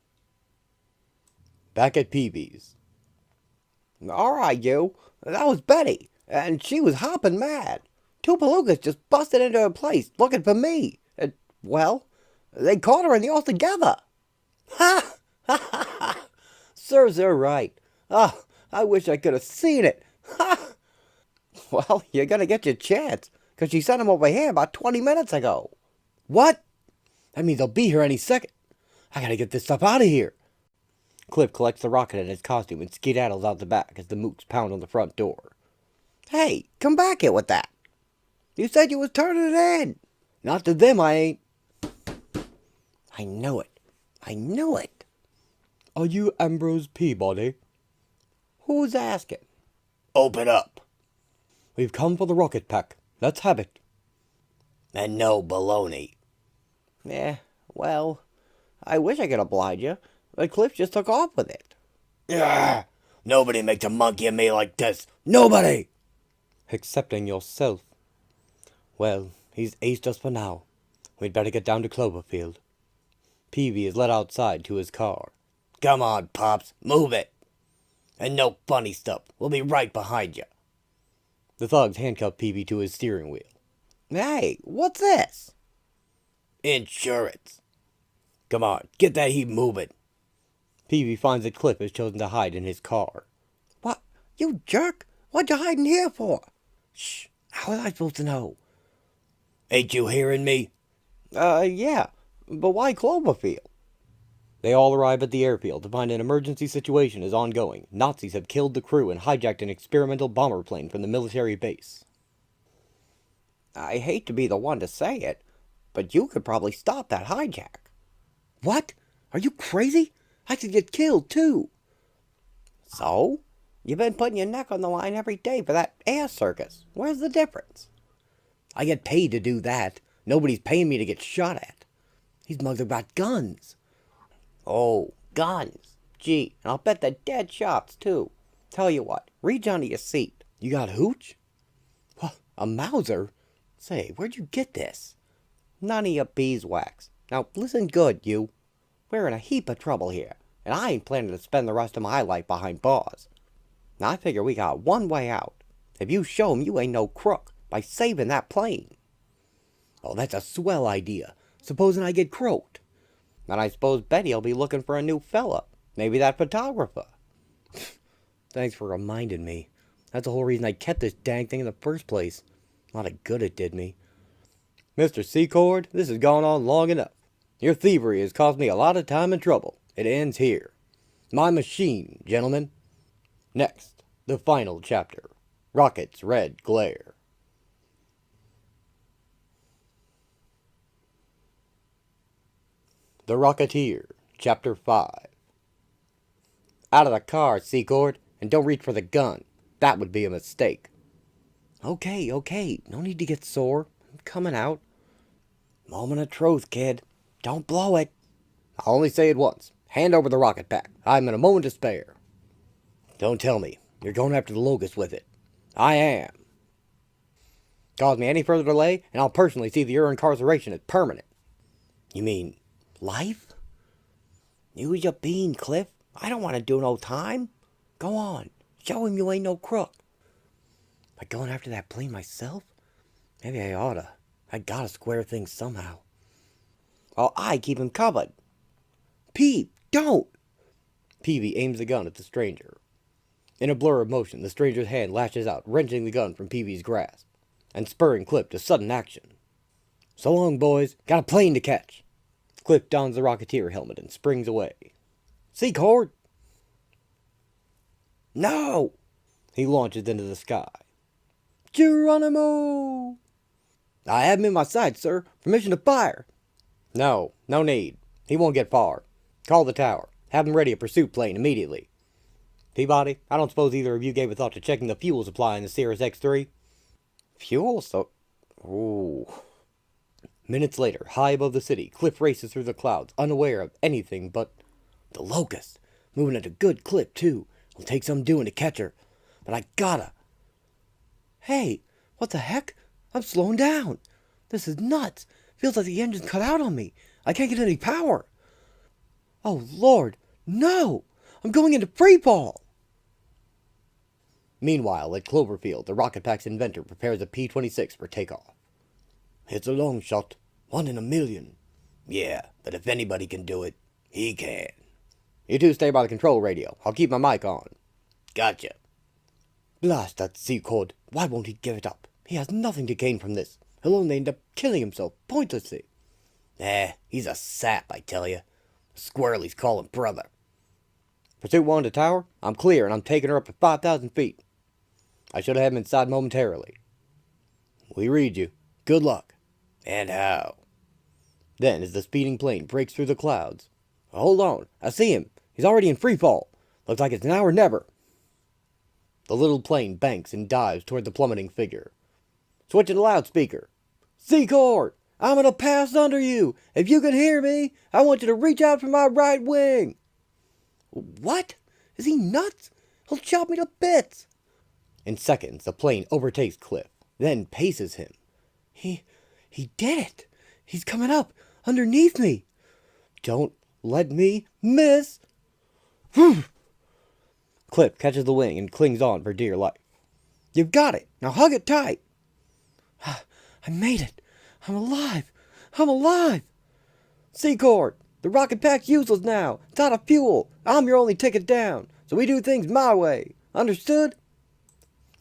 Back at Peavy's. All right, you. That was Betty, and she was hopping mad. Two belugas just busted into her place looking for me. And, well, they caught her and they all together. Ha! Ha ha ha! Serves her right. Oh, I wish I could have seen it. Ha! Well, you're gonna get your chance, 'cause she sent him over here about 20 minutes ago. What? That means they'll be here any second. I gotta get this stuff out of here. Cliff collects the rocket in his costume and skedaddles out the back as the mooks pound on the front door. Hey, come back here with that. You said you was turning it in. Not to them, I ain't. I knew it. I knew it. Are you Ambrose Peabody? Who's asking? Open up. We've come for the rocket pack. Let's have it. And no baloney. Well, I wish I could oblige you, but Cliff just took off with it. Ah, nobody makes a monkey of me like this. Nobody! Excepting yourself. Well, he's aced us for now. We'd better get down to Cloverfield. Peavy is led outside to his car. Come on, Pops, move it. And no funny stuff. We'll be right behind you. The thugs handcuff Peavy to his steering wheel. Hey, what's this? Insurance. Come on, get that heap moving. Peavy finds that Cliff has chosen to hide in his car. What? You jerk? What you hiding here for? Shh, how was I supposed to know? Ain't you hearing me? Yeah, but why Cloverfield? They all arrive at the airfield to find an emergency situation is ongoing. Nazis have killed the crew and hijacked an experimental bomber plane from the military base. I hate to be the one to say it, but you could probably stop that hijack. What? Are you crazy? I could get killed, too. So? You've been putting your neck on the line every day for that air circus. Where's the difference? I get paid to do that. Nobody's paying me to get shot at. These mugs have got guns. Oh, guns. Gee, and I'll bet they're dead shots, too. Tell you what, reach under your seat. You got hooch? What, a Mauser? Say, where'd you get this? None of your beeswax. Now, listen good, you. We're in a heap of trouble here, and I ain't planning to spend the rest of my life behind bars. Now, I figure we got one way out. If you show 'em you ain't no crook, by saving that plane. Oh, that's a swell idea. Supposing I get croaked. Then I suppose Betty'll be looking for a new fella. Maybe that photographer. Thanks for reminding me. That's the whole reason I kept this dang thing in the first place. A lot of good it did me. Mr. Secord, this has gone on long enough. Your thievery has cost me a lot of time and trouble. It ends here. My machine, gentlemen. Next, the final chapter. Rocket's red glare. The Rocketeer, Chapter 5. Out of the car, Secord, and don't reach for the gun. That would be a mistake. Okay. No need to get sore. I'm coming out. Moment of truth, kid. Don't blow it. I'll only say it once. Hand over the rocket pack. I'm in a moment to spare. Don't tell me. You're going after the locust with it. I am. Cause me any further delay, and I'll personally see that your incarceration is permanent. You mean Life? Use your bean, Cliff. I don't want to do no time. Go on. Show him you ain't no crook. Am I going after that plane myself? Maybe I oughta. I gotta square things somehow. Well, I keep him covered. Pete, don't! Peavy aims the gun at the stranger. In a blur of motion, the stranger's hand lashes out, wrenching the gun from Peavy's grasp, and spurring Cliff to sudden action. So long, boys. Got a plane to catch. Cliff dons the Rocketeer helmet and springs away. Secord! No! He launches into the sky. Geronimo! I have him in my sights, sir. Permission to fire. No need. He won't get far. Call the tower. Have them ready a pursuit plane immediately. Peabody, I don't suppose either of you gave a thought to checking the fuel supply in the Cirrus X3? Fuel? So... Ooh. Minutes later, high above the city, Cliff races through the clouds, unaware of anything but the locust. Moving at a good clip, too. It'll take some doing to catch her. But I gotta. Hey, what the heck? I'm slowing down. This is nuts. Feels like the engine's cut out on me. I can't get any power. Oh, Lord. No! I'm going into free fall! Meanwhile, at Cloverfield, the rocketpack's inventor prepares a P-26 for takeoff. It's a long shot. 1 in a million. Yeah, but if anybody can do it, he can. You two stay by the control radio. I'll keep my mic on. Gotcha. Blast that Secord. Why won't he give it up? He has nothing to gain from this. He'll only end up killing himself pointlessly. He's a sap, I tell you. Squirrel he's calling brother. Pursuit 1 to tower. I'm clear and I'm taking her up to 5,000 feet. I should have him inside momentarily. We read you. Good luck. And how? Then, as the speeding plane breaks through the clouds. Hold on. I see him. He's already in free fall. Looks like it's now or never. The little plane banks and dives toward the plummeting figure. Switching to loudspeaker. Secord! I'm gonna pass under you. If you can hear me, I want you to reach out for my right wing. What? Is he nuts? He'll chop me to bits. In seconds, the plane overtakes Cliff, then paces him. He did it. He's coming up underneath me. Don't let me miss. Cliff catches the wing and clings on for dear life. You've got it. Now hug it tight. I made it. I'm alive. I'm alive. Secord, the rocket pack's useless now. It's out of fuel. I'm your only ticket down, so we do things my way. Understood?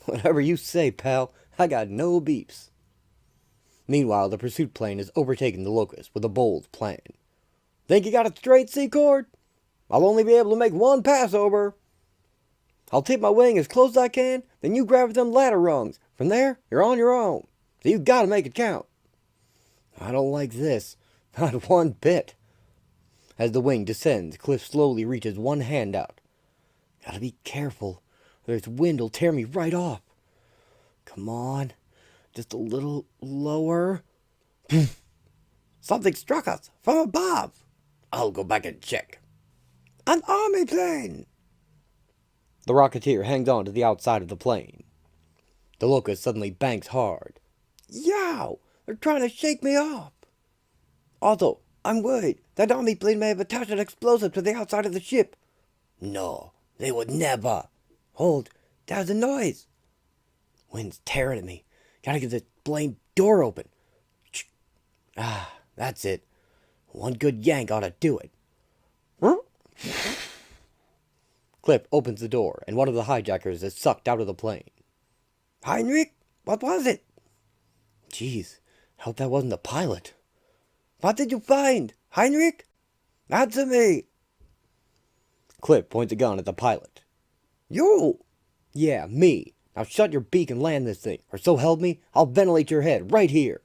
Whatever you say, pal. I got no beeps. Meanwhile, the pursuit plane has overtaken the Locust with a bold plan. Think you got it straight, Secord? I'll only be able to make one pass over. I'll tip my wing as close as I can, then you grab them ladder rungs. From there, you're on your own. So you gotta make it count. I don't like this. Not one bit. As the wing descends, Cliff slowly reaches one hand out. Gotta be careful, or this wind will tear me right off. Come on. Just a little lower. Something struck us from above. I'll go back and check. An army plane! The Rocketeer hangs on to the outside of the plane. The Locust suddenly banks hard. Yow! They're trying to shake me off. Also, I'm worried that army plane may have attached an explosive to the outside of the ship. No, they would never. Hold, there's a noise. Wind's tearing at me. Gotta get this blame door open. That's it. One good yank ought to do it. Cliff opens the door, and one of the hijackers is sucked out of the plane. Heinrich, what was it? Jeez, hope that wasn't the pilot. What did you find, Heinrich? Answer me. Cliff points a gun at the pilot. You? Yeah, me. Now shut your beak and land this thing, or so help me, I'll ventilate your head right here.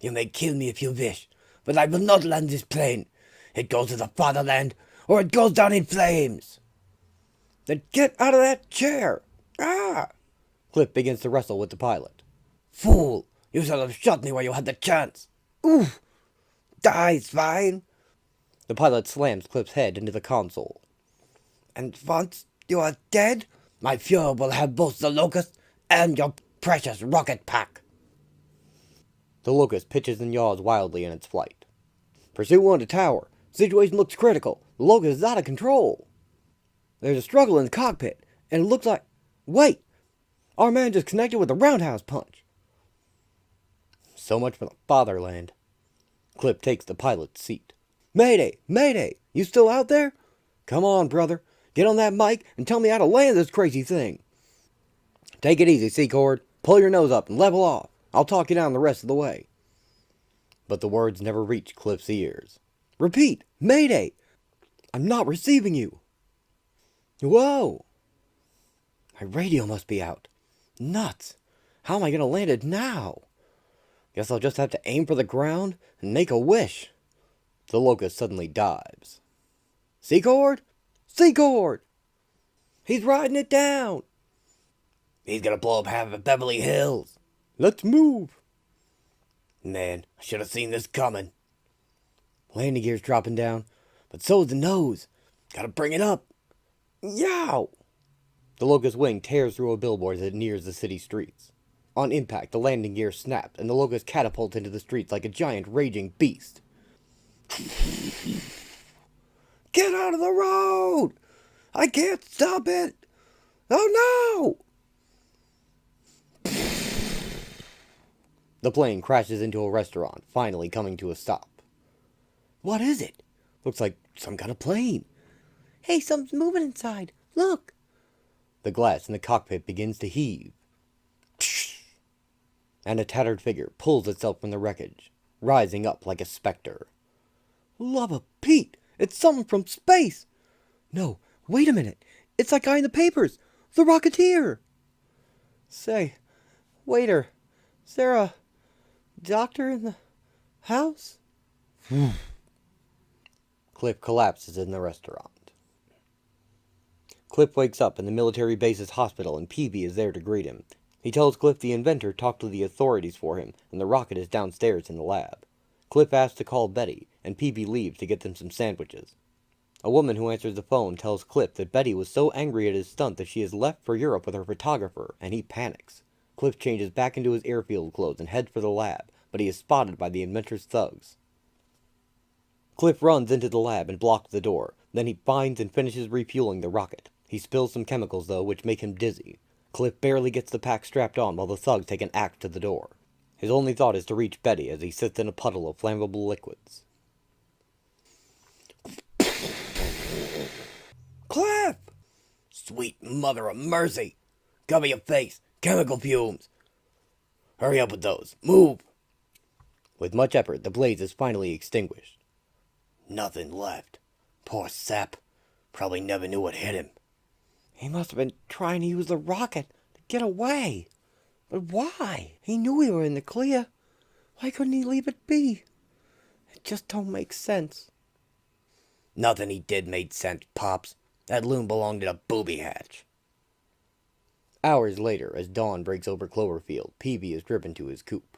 You may kill me if you wish, but I will not land this plane. It goes to the fatherland, or it goes down in flames. Then get out of that chair. Ah! Cliff begins to wrestle with the pilot. Fool! You should have shot me while you had the chance. Oof! Die, swine! The pilot slams Cliff's head into the console. And once you are dead, my Fuhrer will have both the Locust and your precious rocket pack. The Locust pitches and yaws wildly in its flight. Pursuit 1 to tower. Situation looks critical. The Locust is out of control. There's a struggle in the cockpit, and it looks like... Wait! Our man just connected with a roundhouse punch. So much for the fatherland. Cliff takes the pilot's seat. Mayday! Mayday! You still out there? Come on, brother. Get on that mic and tell me how to land this crazy thing. Take it easy, Secord. Pull your nose up and level off. I'll talk you down the rest of the way. but the words never reached Cliff's ears. Repeat! Mayday! I'm not receiving you! Whoa! My radio must be out. Nuts! How am I gonna land it now? Guess I'll just have to aim for the ground and make a wish. The locust suddenly dives. Secord? Secord! He's riding it down! He's gonna blow up half of Beverly Hills. Let's move! Man, I should have seen this coming. Landing gear's dropping down, but so's the nose. Gotta bring it up. Yow! The locust wing tears through a billboard as it nears the city streets. On impact, the landing gear snapped, and the locust catapults into the streets like a giant raging beast. Get out of the road! I can't stop it! Oh no! The plane crashes into a restaurant, finally coming to a stop. What is it? Looks like some kind of plane. Hey, something's moving inside. Look! The glass in the cockpit begins to heave, and a tattered figure pulls itself from the wreckage, rising up like a specter. Love of Pete! It's something from space! No, wait a minute. It's that guy in the papers! The Rocketeer! Say, waiter, is there a doctor in the house? Cliff collapses in the restaurant. Cliff wakes up in the military base's hospital, and Peavy is there to greet him. He tells Cliff the inventor talked to the authorities for him, and the rocket is downstairs in the lab. Cliff asks to call Betty, and Peavy leaves to get them some sandwiches. A woman who answers the phone tells Cliff that Betty was so angry at his stunt that she has left for Europe with her photographer, and he panics. Cliff changes back into his airfield clothes and heads for the lab, but he is spotted by the inventor's thugs. Cliff runs into the lab and blocks the door. Then he finds and finishes refueling the rocket. He spills some chemicals, though, which make him dizzy. Cliff barely gets the pack strapped on while the thugs take an axe to the door. His only thought is to reach Betty as he sits in a puddle of flammable liquids. Cliff! Sweet mother of mercy. Cover your face. Chemical fumes. Hurry up with those. Move. With much effort, the blaze is finally extinguished. Nothing left. Poor sap. Probably never knew what hit him. He must have been trying to use the rocket to get away. But why? He knew we were in the clear. Why couldn't he leave it be? It just don't make sense. Nothing he did made sense, Pops. That loon belonged in a booby hatch. Hours later, as dawn breaks over Cloverfield, Peavy is driven to his coop.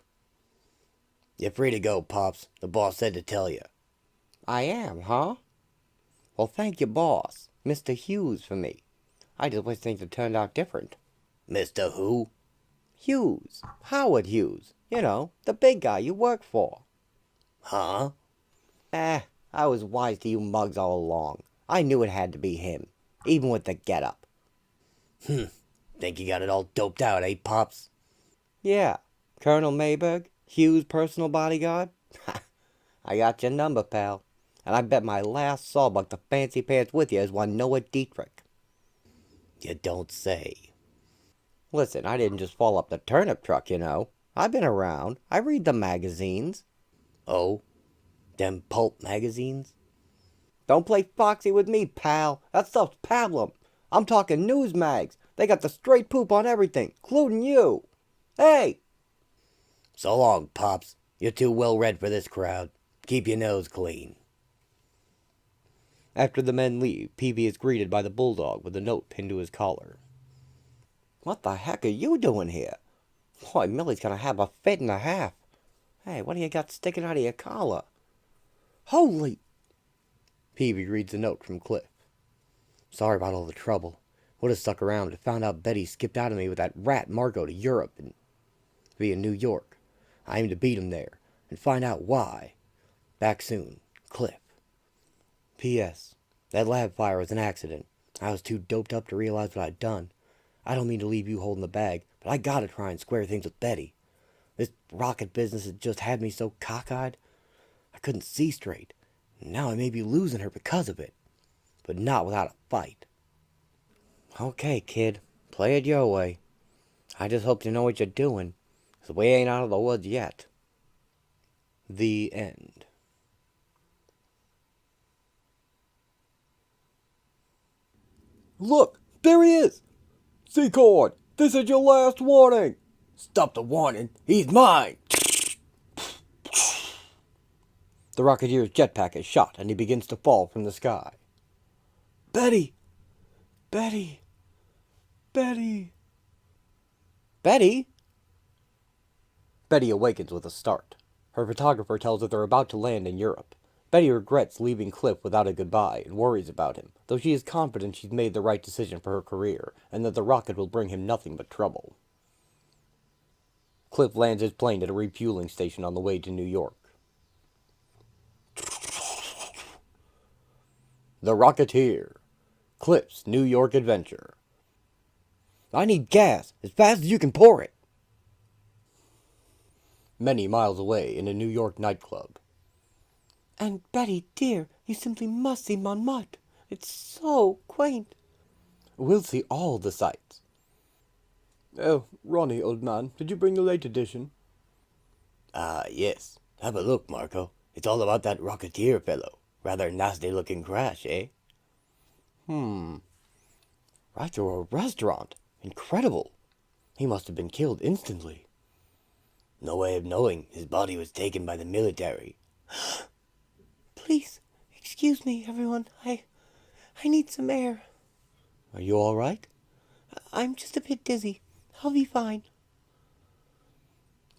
You're free to go, Pops. The boss said to tell you. I am, huh? Well, thank you, boss. Mr. Hughes for me. I just wish things had turned out different. Mr. Who? Hughes. Howard Hughes. You know, the big guy you work for. Huh? I was wise to you mugs all along. I knew it had to be him, even with the getup. Think you got it all doped out, eh, Pops? Yeah. Colonel Mayberg, Hughes' personal bodyguard? I got your number, pal. And I bet my last sawbuck the fancy pants with you is one Noah Dietrich. You don't say. Listen, I didn't just fall up the turnip truck, you know. I've been around. I read the magazines. Oh? Them pulp magazines? Don't play foxy with me, pal. That stuff's pablum. I'm talking news mags. They got the straight poop on everything, including you. Hey! So long, Pops. You're too well read for this crowd. Keep your nose clean. After the men leave, Peavy is greeted by the bulldog with a note pinned to his collar. What the heck are you doing here? Boy, Millie's gonna have a fit and a half. Hey, what do you got sticking out of your collar? Holy... Peavy reads a note from Cliff. Sorry about all the trouble. Would have stuck around but found out Betty skipped out of me with that rat Margot to Europe and be in New York. I aim to beat him there and find out why. Back soon, Cliff. P.S. That lab fire was an accident. I was too doped up to realize what I'd done. I don't mean to leave you holding the bag, but I gotta try and square things with Betty. This rocket business has just had me so cockeyed. I couldn't see straight. And now I may be losing her because of it. But not without a fight. Okay, kid. Play it your way. I just hope you know what you're doing, 'cause we ain't out of the woods yet. The end. Look, there he is! Secord, this is your last warning! Stop the warning, he's mine! The Rocketeer's jetpack is shot and he begins to fall from the sky. Betty! Betty! Betty! Betty? Betty awakens with a start. Her photographer tells her they're about to land in Europe. Betty regrets leaving Cliff without a goodbye and worries about him, though she is confident she's made the right decision for her career and that the rocket will bring him nothing but trouble. Cliff lands his plane at a refueling station on the way to New York. The Rocketeer. Cliff's New York adventure. I need gas, as fast as you can pour it. Many miles away in a New York nightclub. And Betty, dear, you simply must see Montmartre. It's so quaint. We'll see all the sights. Oh, Ronnie, old man, did you bring the late edition? Yes. Have a look, Marco. It's all about that Rocketeer fellow. Rather nasty-looking crash, eh? Right through a restaurant. Incredible. He must have been killed instantly. No way of knowing. His body was taken by the military. Please, excuse me, everyone. I need some air. Are you all right? I'm just a bit dizzy. I'll be fine.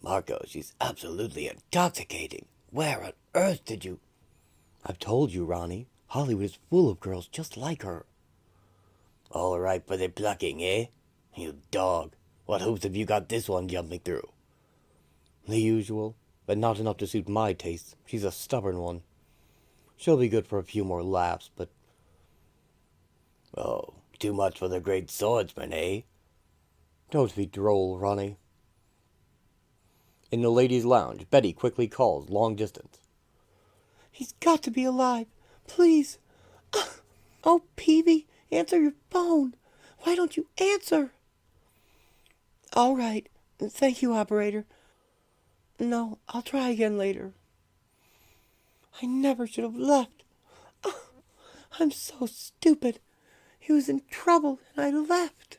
Marco, she's absolutely intoxicating. Where on earth did you... I've told you, Ronnie. Hollywood is full of girls just like her. All right for the plucking, eh? You dog. What hoops have you got this one jumping through? The usual, but not enough to suit my taste. She's a stubborn one. She'll be good for a few more laughs, but... Oh, too much for the great swordsman, eh? Don't be droll, Ronnie. In the ladies' lounge, Betty quickly calls long distance. He's got to be alive. Please. Oh, Peavy, answer your phone. Why don't you answer? All right. Thank you, operator. No, I'll try again later. I never should have left. I'm so stupid. He was in trouble and I left.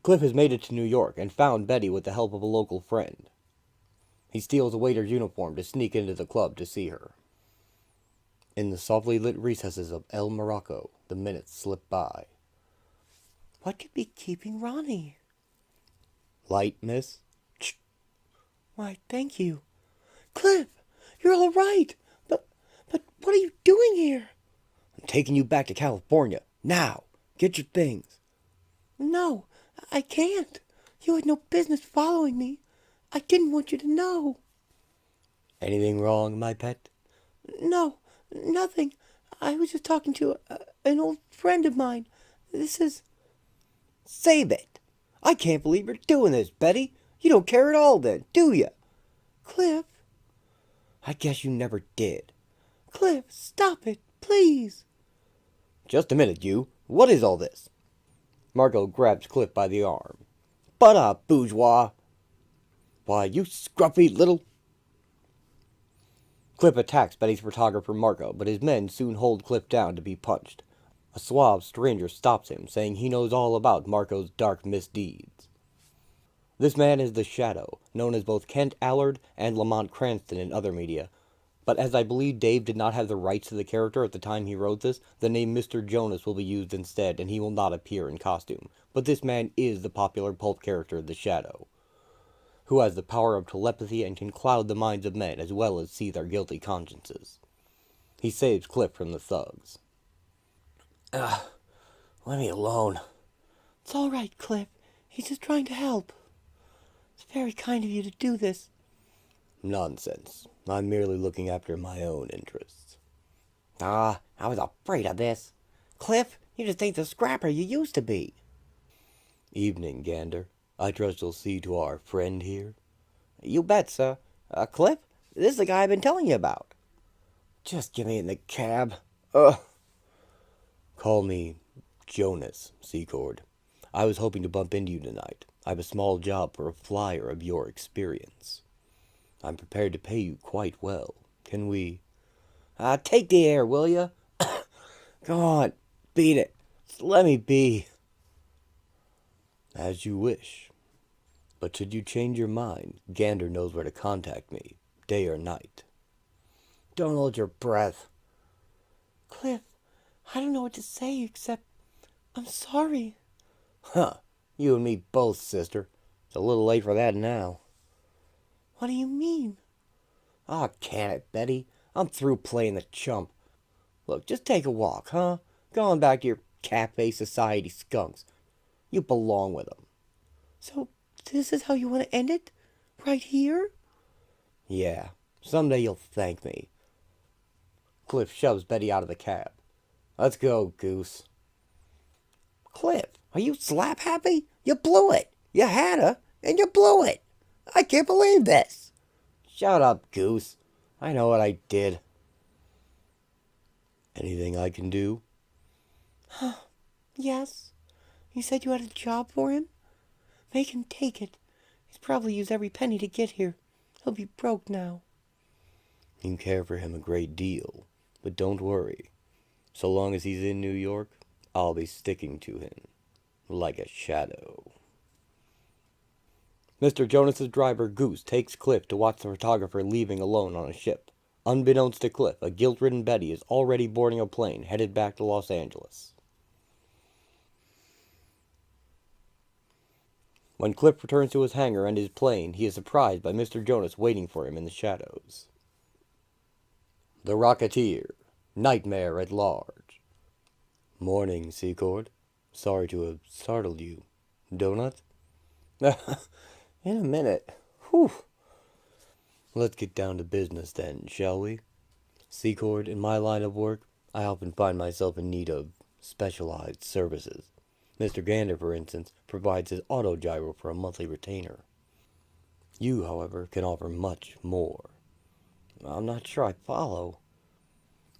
Cliff has made it to New York and found Betty with the help of a local friend. He steals a waiter's uniform to sneak into the club to see her. In the softly lit recesses of El Morocco, the minutes slip by. What could be keeping Ronnie? Light, miss? Why, thank you. Cliff, you're all right. But what are you doing here? I'm taking you back to California. Now, get your things. No, I can't. You had no business following me. I didn't want you to know. Anything wrong, my pet? No, nothing. I was just talking to an old friend of mine. This is... Save it! I can't believe you're doing this, Betty. You don't care at all then, do you? Cliff. I guess you never did. Cliff, stop it, please. Just a minute, you. What is all this? Margot grabs Cliff by the arm. Butt up, bourgeois. Why, you scruffy little... Cliff attacks Betty's photographer Marco, but his men soon hold Cliff down to be punched. A suave stranger stops him, saying he knows all about Marco's dark misdeeds. This man is the Shadow, known as both Kent Allard and Lamont Cranston in other media. But as I believe Dave did not have the rights to the character at the time he wrote this, the name Mr. Jonas will be used instead, and he will not appear in costume. But this man is the popular pulp character the Shadow, who has the power of telepathy and can cloud the minds of men as well as see their guilty consciences. He saves Cliff from the thugs. Let me alone. It's all right, Cliff. He's just trying to help. It's very kind of you to do this. Nonsense. I'm merely looking after my own interests. I was afraid of this. Cliff, you just ain't the scrapper you used to be. Evening, Gander. I trust you'll see to our friend here. You bet, sir. Cliff, this is the guy I've been telling you about. Just get me in the cab. Call me Jonas, Secord. I was hoping to bump into you tonight. I have a small job for a flyer of your experience. I'm prepared to pay you quite well. Can we... Take the air, will ya? Go on, beat it. Just let me be. As you wish. But should you change your mind, Gander knows where to contact me, day or night. Don't hold your breath. Cliff, I don't know what to say except I'm sorry. Huh. You and me both, sister. It's a little late for that now. What do you mean? Aw, can it, Betty? I'm through playing the chump. Look, just take a walk, huh? Go on back to your cafe society skunks. You belong with them. So, this is how you want to end it? Right here? Yeah. Someday you'll thank me. Cliff shoves Betty out of the cab. Let's go, Goose. Cliff, are you slap happy? You blew it. You had her, and you blew it. I can't believe this. Shut up, Goose. I know what I did. Anything I can do? Yes. You said you had a job for him? Make him take it. He's probably used every penny to get here. He'll be broke now. You care for him a great deal, but don't worry. So long as he's in New York, I'll be sticking to him like a shadow. Mr. Jonas's driver, Goose, takes Cliff to watch the photographer leaving alone on a ship. Unbeknownst to Cliff, a guilt-ridden Betty is already boarding a plane headed back to Los Angeles. When Cliff returns to his hangar and his plane, he is surprised by Mr. Jonas waiting for him in the shadows. The Rocketeer, Nightmare at Large. Morning, Secord. Sorry to have startled you. Donut? In a minute. Whew. Let's get down to business then, shall we? Secord, in my line of work, I often find myself in need of specialized services. Mr. Gander, for instance, provides his autogyro for a monthly retainer. You, however, can offer much more. I'm not sure I follow.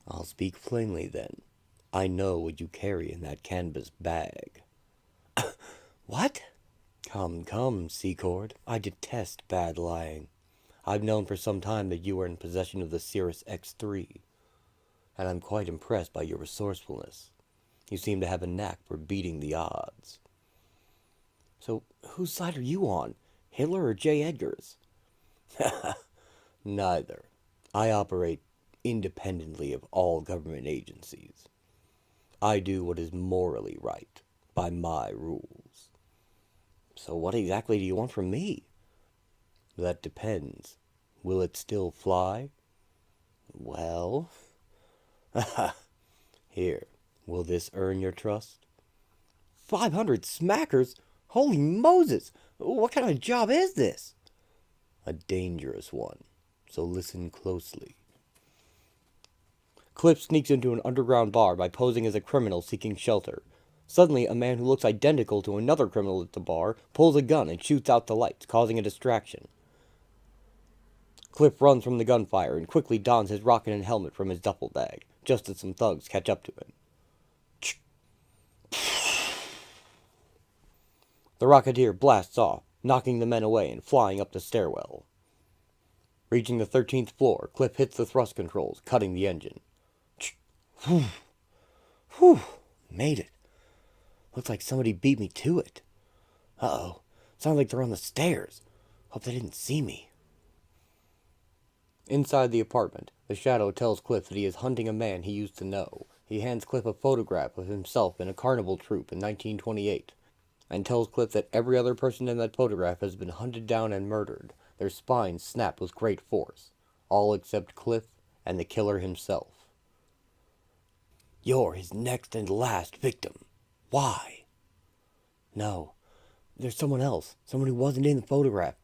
I'll speak plainly then. I know what you carry in that canvas bag. What? Come, Secord. I detest bad lying. I've known for some time that you are in possession of the Cirrus X3, and I'm quite impressed by your resourcefulness. You seem to have a knack for beating the odds. So, whose side are you on? Hitler or J. Edgar's? Neither. I operate independently of all government agencies. I do what is morally right, by my rules. So what exactly do you want from me? That depends. Will it still fly? Well... Here, will this earn your trust? 500 smackers? Holy Moses! What kind of job is this? A dangerous one, so listen closely. Cliff sneaks into an underground bar by posing as a criminal seeking shelter. Suddenly, a man who looks identical to another criminal at the bar pulls a gun and shoots out the lights, causing a distraction. Cliff runs from the gunfire and quickly dons his rocket and helmet from his duffel bag, just as some thugs catch up to him. The Rocketeer blasts off, knocking the men away and flying up the stairwell. Reaching the 13th floor, Cliff hits the thrust controls, cutting the engine. Whew, made it. Looks like somebody beat me to it. Uh-oh, sounds like they're on the stairs. Hope they didn't see me. Inside the apartment, the Shadow tells Cliff that he is hunting a man he used to know. He hands Cliff a photograph of himself in a carnival troupe in 1928, and tells Cliff that every other person in that photograph has been hunted down and murdered. Their spines snapped with great force, all except Cliff and the killer himself. You're his next and last victim. Why? No, there's someone else. Someone who wasn't in the photograph.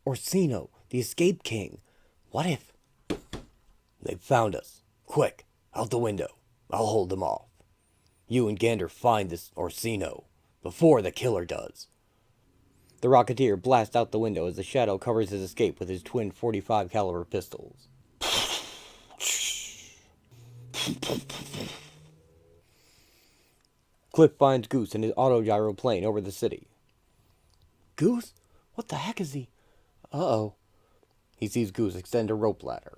Orsino, the escape king. What if... They've found us. Quick, out the window. I'll hold them off. You and Gander find this Orsino before the killer does. The Rocketeer blasts out the window as the Shadow covers his escape with his twin .45 caliber pistols. Cliff finds Goose in his autogyro plane over the city. Goose? What the heck is he? Uh-oh. He sees Goose extend a rope ladder.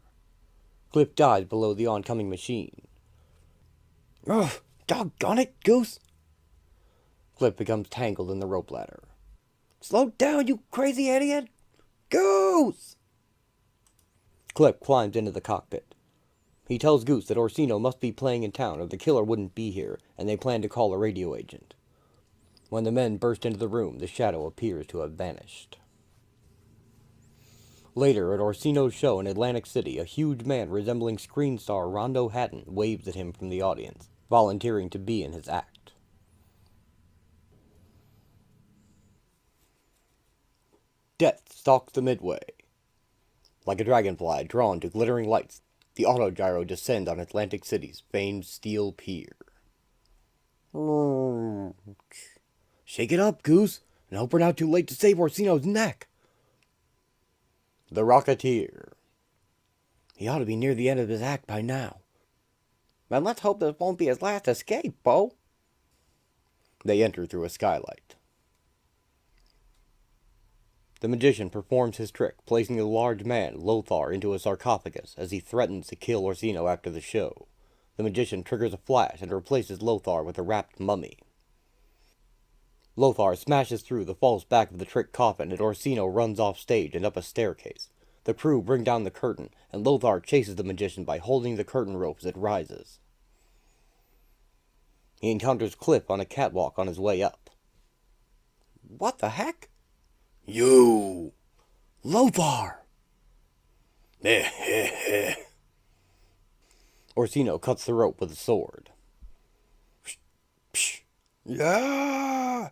Cliff dives below the oncoming machine. Ugh, doggone it, Goose. Cliff becomes tangled in the rope ladder. Slow down, you crazy idiot. Goose! Cliff climbs into the cockpit. He tells Goose that Orsino must be playing in town or the killer wouldn't be here, and they plan to call a radio agent. When the men burst into the room, the shadow appears to have vanished. Later, at Orsino's show in Atlantic City, a huge man resembling screen star Rondo Hatton waves at him from the audience, volunteering to be in his act. Death stalks the Midway. Like a dragonfly drawn to glittering lights, the autogyro descends on Atlantic City's famed steel pier. Shake it up, Goose, and hope we're not too late to save Orsino's neck. The Rocketeer. He ought to be near the end of his act by now. And let's hope this won't be his last escape, Bo. They enter through a skylight. The magician performs his trick, placing the large man, Lothar, into a sarcophagus as he threatens to kill Orsino after the show. The magician triggers a flash and replaces Lothar with a wrapped mummy. Lothar smashes through the false back of the trick coffin and Orsino runs off stage and up a staircase. The crew bring down the curtain, and Lothar chases the magician by holding the curtain rope as it rises. He encounters Cliff on a catwalk on his way up. What the heck? You! Lothar! Orsino cuts the rope with a sword. Yeah!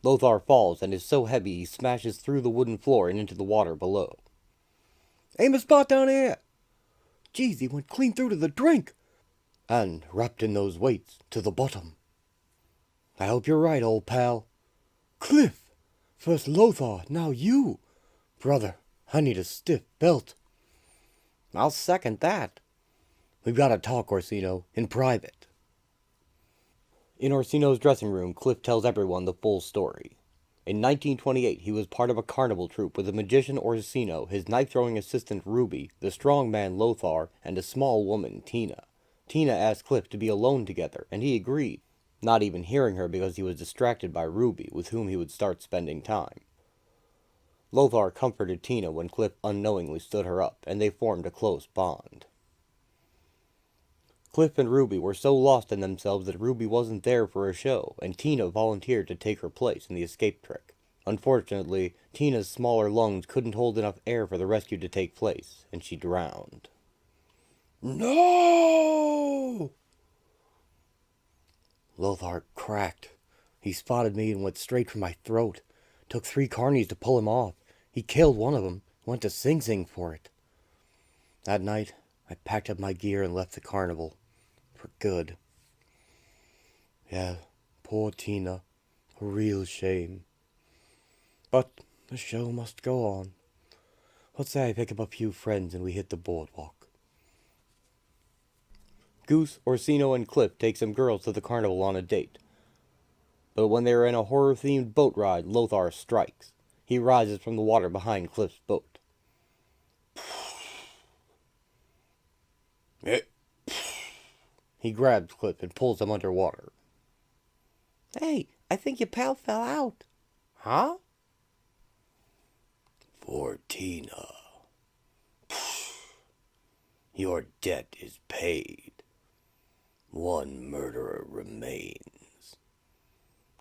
Lothar falls and is so heavy he smashes through the wooden floor and into the water below. Aim a spot down here! Jeez, he went clean through to the drink! And, wrapped in those weights, to the bottom. I hope you're right, old pal. Cliff! First Lothar, now you! Brother, I need a stiff belt. I'll second that. We've got to talk, Orsino, in private. In Orsino's dressing room, Cliff tells everyone the full story. In 1928, he was part of a carnival troupe with the magician Orsino, his knife-throwing assistant Ruby, the strong man Lothar, and a small woman, Tina. Tina asked Cliff to be alone together, and he agreed, not even hearing her because he was distracted by Ruby, with whom he would start spending time. Lothar comforted Tina when Cliff unknowingly stood her up, and they formed a close bond. Cliff and Ruby were so lost in themselves that Ruby wasn't there for a show, and Tina volunteered to take her place in the escape trick. Unfortunately, Tina's smaller lungs couldn't hold enough air for the rescue to take place, and she drowned. No! Lothar cracked. He spotted me and went straight for my throat. Took 3 carnies to pull him off. He killed one of them, went to Sing Sing for it. That night, I packed up my gear and left the carnival. For good. Yeah, poor Tina. A real shame. But the show must go on. Let's say I pick up a few friends and we hit the boardwalk. Goose, Orsino, and Cliff take some girls to the carnival on a date. But when they are in a horror-themed boat ride, Lothar strikes. He rises from the water behind Cliff's boat. He grabs Cliff and pulls him underwater. Hey, I think your pal fell out. Huh? For Tina. Your debt is paid. One murderer remains.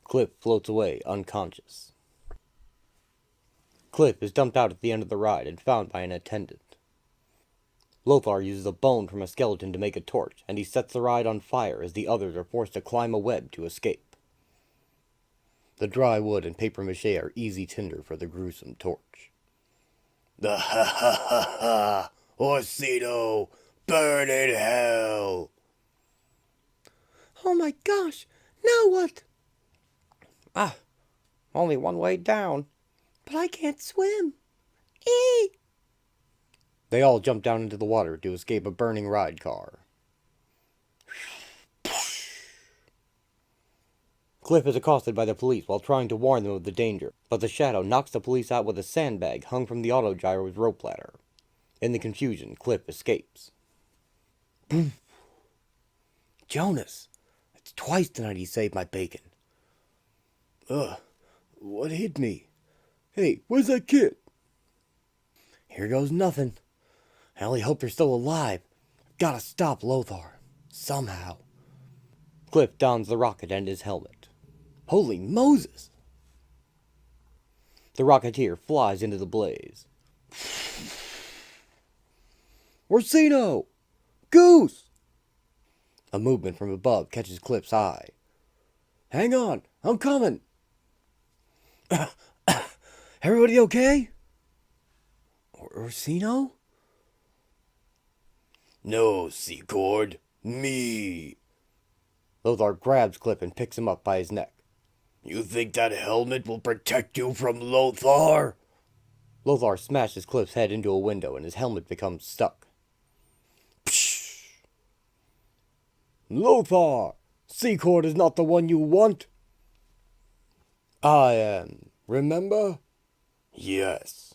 Cliff floats away, unconscious. Cliff is dumped out at the end of the ride and found by an attendant. Lothar uses a bone from a skeleton to make a torch, and he sets the ride on fire as the others are forced to climb a web to escape. The dry wood and papier-mâché are easy tinder for the gruesome torch. The ha-ha-ha-ha! Orsino! Burn in hell! Oh my gosh! Now what? Only one way down. But I can't swim. Eee! They all jump down into the water to escape a burning ride car. Cliff is accosted by the police while trying to warn them of the danger, but the shadow knocks the police out with a sandbag hung from the autogyro's rope ladder. In the confusion, Cliff escapes. Boom. Jonas, it's twice tonight he saved my bacon. What hit me? Hey, where's that kid? Here goes nothing. I only hope they're still alive. I've gotta stop Lothar. Somehow. Cliff dons the rocket and his helmet. Holy Moses! The Rocketeer flies into the blaze. Orsino! Goose! A movement from above catches Cliff's eye. Hang on, I'm coming! Everybody okay? Orsino? No, Secord. Me. Lothar grabs Cliff and picks him up by his neck. You think that helmet will protect you from Lothar? Lothar smashes Cliff's head into a window and his helmet becomes stuck. Psh! Lothar! Secord is not the one you want. I am. Remember? Yes.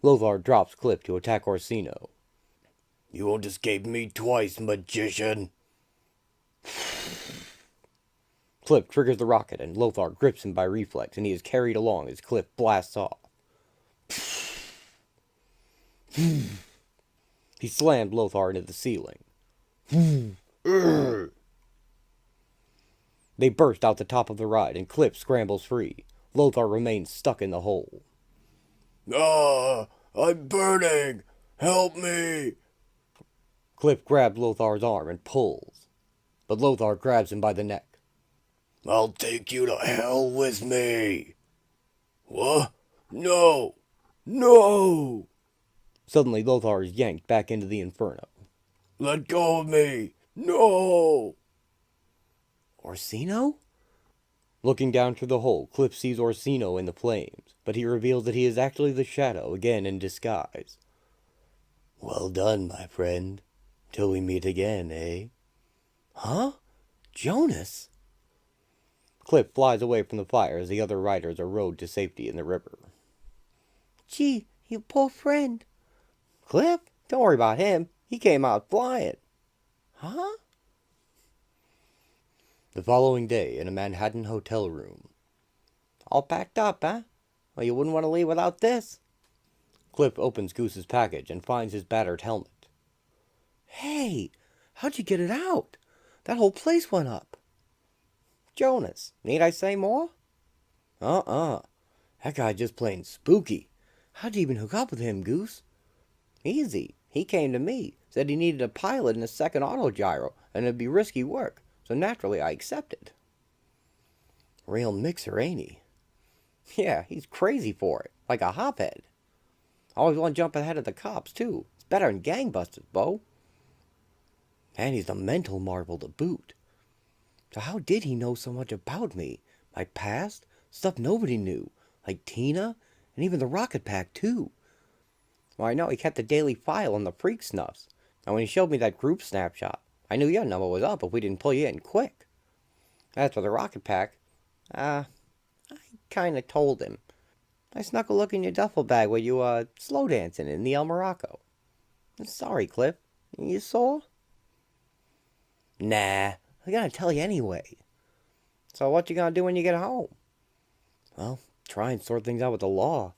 Lothar drops Cliff to attack Orsino. You won't escape me twice, magician. Cliff triggers the rocket and Lothar grips him by reflex and he is carried along as Cliff blasts off. He slammed Lothar into the ceiling. They burst out the top of the ride and Cliff scrambles free. Lothar remains stuck in the hole. Ah, I'm burning. Help me. Cliff grabs Lothar's arm and pulls, but Lothar grabs him by the neck. I'll take you to hell with me. What? No. No. Suddenly Lothar is yanked back into the inferno. Let go of me. No. Orsino? Looking down through the hole, Cliff sees Orsino in the flames, but he reveals that he is actually the Shadow, again in disguise. Well done, my friend. Till we meet again, eh? Huh? Jonas? Cliff flies away from the fire as the other riders are rowed to safety in the river. Gee, you poor friend. Cliff? Don't worry about him. He came out flying. Huh? The following day, in a Manhattan hotel room. All packed up, huh? Well, you wouldn't want to leave without this. Cliff opens Goose's package and finds his battered helmet. Hey, how'd you get it out? That whole place went up. Jonas, need I say more? That guy just plain spooky. How'd you even hook up with him, Goose? Easy. He came to me, said he needed a pilot in a second autogyro, and it'd be risky work, so naturally I accepted. Real mixer, ain't he? Yeah, he's crazy for it, like a hophead. Always want to jump ahead of the cops, too. It's better than gangbusters, Bo. And he's a mental marvel to boot. So how did he know so much about me? My past? Stuff nobody knew. Like Tina? And even the rocket pack, too. Well, I know he kept a daily file on the freak snuffs. And when he showed me that group snapshot, I knew your number was up if we didn't pull you in quick. As for the rocket pack, I kinda told him. I snuck a look in your duffel bag where you, slow dancing in the El Morocco. Sorry, Cliff. You sore? Nah, I gotta tell you anyway. So what you gonna do when you get home? Well, try and sort things out with the law.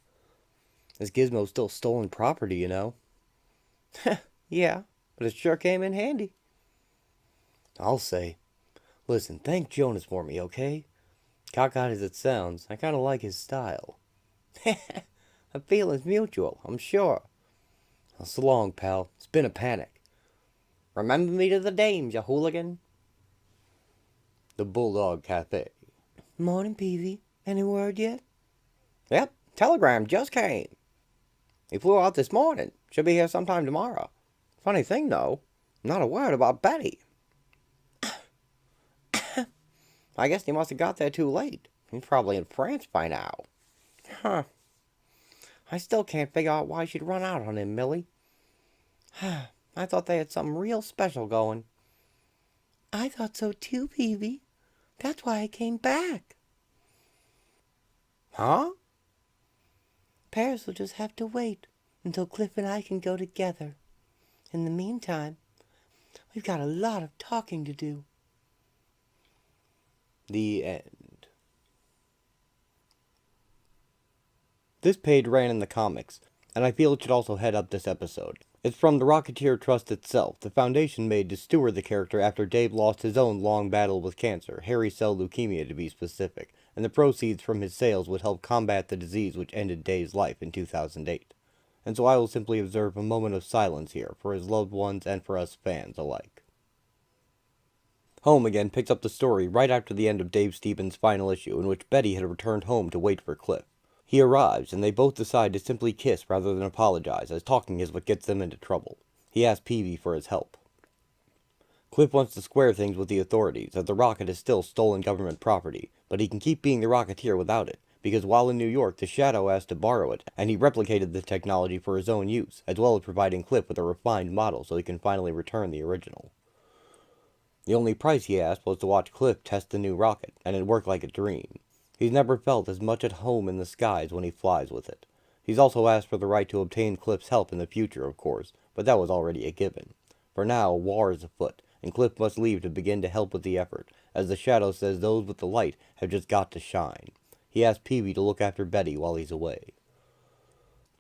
This gizmo's still stolen property, you know. Yeah, but it sure came in handy. I'll say. Listen, thank Jonas for me, okay? Cockeyed as it sounds, I kinda like his style. The feeling's mutual, I'm sure. Well, so long, pal. It's been a panic. Remember me to the dames, you hooligan. The Bulldog Cafe. Morning, Peavy. Any word yet? Yep, telegram just came. He flew out this morning. Should be here sometime tomorrow. Funny thing, though, not a word about Betty. I guess he must have got there too late. He's probably in France by now. Huh. I still can't figure out why she'd run out on him, Millie. I thought they had something real special going. I thought so too, Peavy. That's why I came back. Huh? Paris will just have to wait until Cliff and I can go together. In the meantime, we've got a lot of talking to do. The end. This page ran in the comics, and I feel it should also head up this episode. It's from the Rocketeer Trust itself, the foundation made to steward the character after Dave lost his own long battle with cancer, hairy cell leukemia to be specific, and the proceeds from his sales would help combat the disease which ended Dave's life in 2008. And so I will simply observe a moment of silence here for his loved ones and for us fans alike. Home Again picks up the story right after the end of Dave Stevens' final issue, in which Betty had returned home to wait for Cliff. He arrives, and they both decide to simply kiss rather than apologize, as talking is what gets them into trouble. He asks Peavy for his help. Cliff wants to square things with the authorities, as the rocket is still stolen government property, but he can keep being the Rocketeer without it, because while in New York, the Shadow asked to borrow it, and he replicated the technology for his own use, as well as providing Cliff with a refined model so he can finally return the original. The only price he asked was to watch Cliff test the new rocket, and it worked like a dream. He's never felt as much at home in the skies when he flies with it. He's also asked for the right to obtain Cliff's help in the future, of course, but that was already a given. For now, a war is afoot, and Cliff must leave to begin to help with the effort, as the Shadow says those with the light have just got to shine. He asks Peavy to look after Betty while he's away.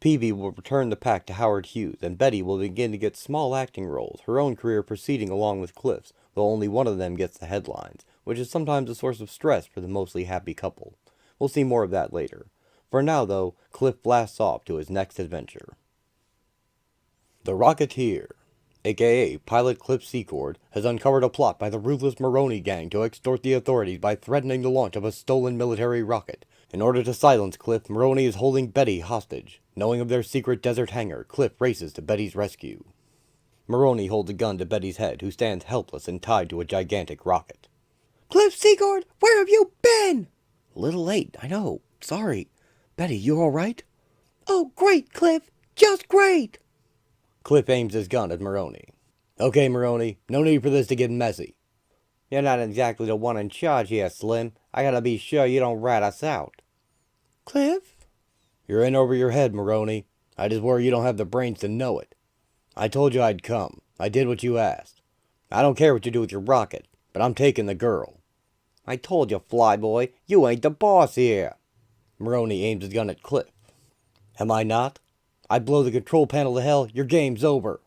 Peavy will return the pack to Howard Hughes, and Betty will begin to get small acting roles, her own career proceeding along with Cliff's, though only one of them gets the headlines, which is sometimes a source of stress for the mostly happy couple. We'll see more of that later. For now, though, Cliff blasts off to his next adventure. The Rocketeer, aka Pilot Cliff Secord, has uncovered a plot by the ruthless Maroney gang to extort the authorities by threatening the launch of a stolen military rocket. In order to silence Cliff, Maroney is holding Betty hostage. Knowing of their secret desert hangar, Cliff races to Betty's rescue. Maroney holds a gun to Betty's head, who stands helpless and tied to a gigantic rocket. Cliff Secord, where have you been? A little late, I know. Sorry. Betty, you alright? Oh, great, Cliff. Just great. Cliff aims his gun at Maroney. Okay, Maroney, no need for this to get messy. You're not exactly the one in charge here, Slim. I gotta be sure you don't rat us out. Cliff? You're in over your head, Maroney. I just worry you don't have the brains to know it. I told you I'd come. I did what you asked. I don't care what you do with your rocket, but I'm taking the girl. I told you, flyboy, you ain't the boss here. Maroney aims his gun at Cliff. Am I not? I blow the control panel to hell, your game's over.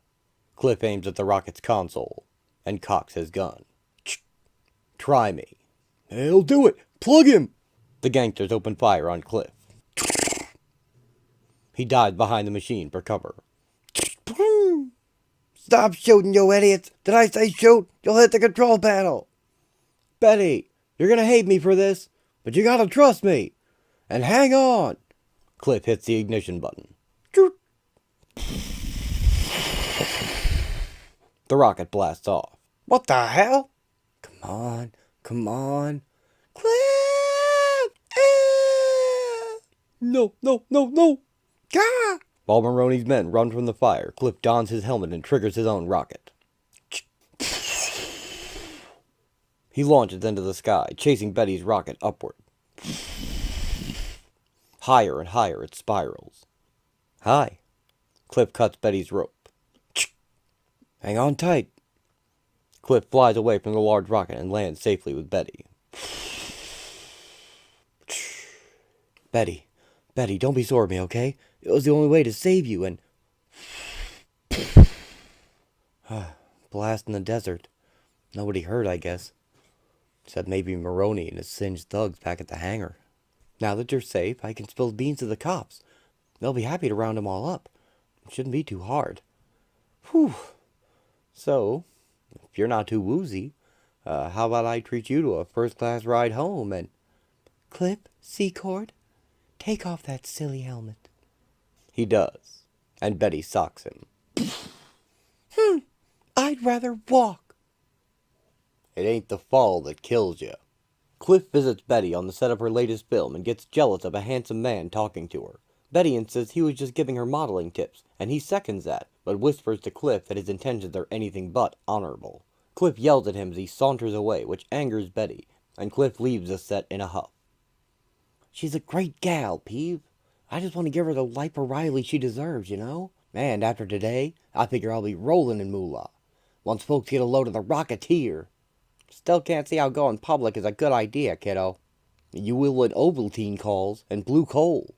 Cliff aims at the rocket's console, and cocks his gun. Try me. He'll do it! Plug him! The gangsters open fire on Cliff. He dives behind the machine for cover. Stop shooting, you idiots! Did I say shoot? You'll hit the control panel! Betty, you're gonna hate me for this, but you gotta trust me. And hang on! Cliff hits the ignition button. The rocket blasts off. What the hell? Come on, come on. Cliff! Ah! No, no, no, no! Gah! While Maroney's men run from the fire, Cliff dons his helmet and triggers his own rocket. He launches into the sky, chasing Betty's rocket upward. Higher and higher it spirals. Hi. Cliff cuts Betty's rope. Hang on tight. Cliff flies away from the large rocket and lands safely with Betty. Betty, don't be sore at me, okay? It was the only way to save you, and... Blast in the desert. Nobody hurt, I guess. Except maybe Maroney and his singed thugs back at the hangar. Now that you're safe, I can spill beans to the cops. They'll be happy to round them all up. It shouldn't be too hard. Whew. So, if you're not too woozy, how about I treat you to a first-class ride home and... Cliff Secord, take off that silly helmet. He does, and Betty socks him. I'd rather walk. It ain't the fall that kills you. Cliff visits Betty on the set of her latest film and gets jealous of a handsome man talking to her. Betty insists he was just giving her modeling tips, and he seconds that, but whispers to Cliff that his intentions are anything but honorable. Cliff yells at him as he saunters away, which angers Betty, and Cliff leaves the set in a huff. She's a great gal, Peeve. I just want to give her the life O'Reilly she deserves, you know? And after today, I figure I'll be rolling in moolah. Once folks get a load of the Rocketeer. Still can't see how going public is a good idea, kiddo. You will win Ovaltine calls and blue coal.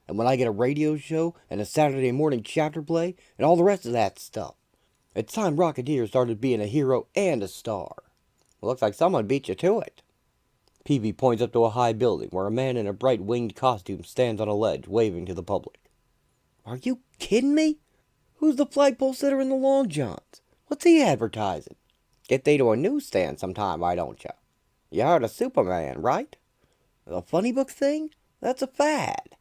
And when I get a radio show and a Saturday morning chapter play and all the rest of that stuff. It's time Rocketeer started being a hero and a star. Looks like someone beat you to it. Peavy points up to a high building where a man in a bright winged costume stands on a ledge waving to the public. Are you kidding me? Who's the flagpole sitter in the long johns? What's he advertising? Get thee to a newsstand sometime, why don't you? You heard of Superman, right? The funny book thing? That's a fad.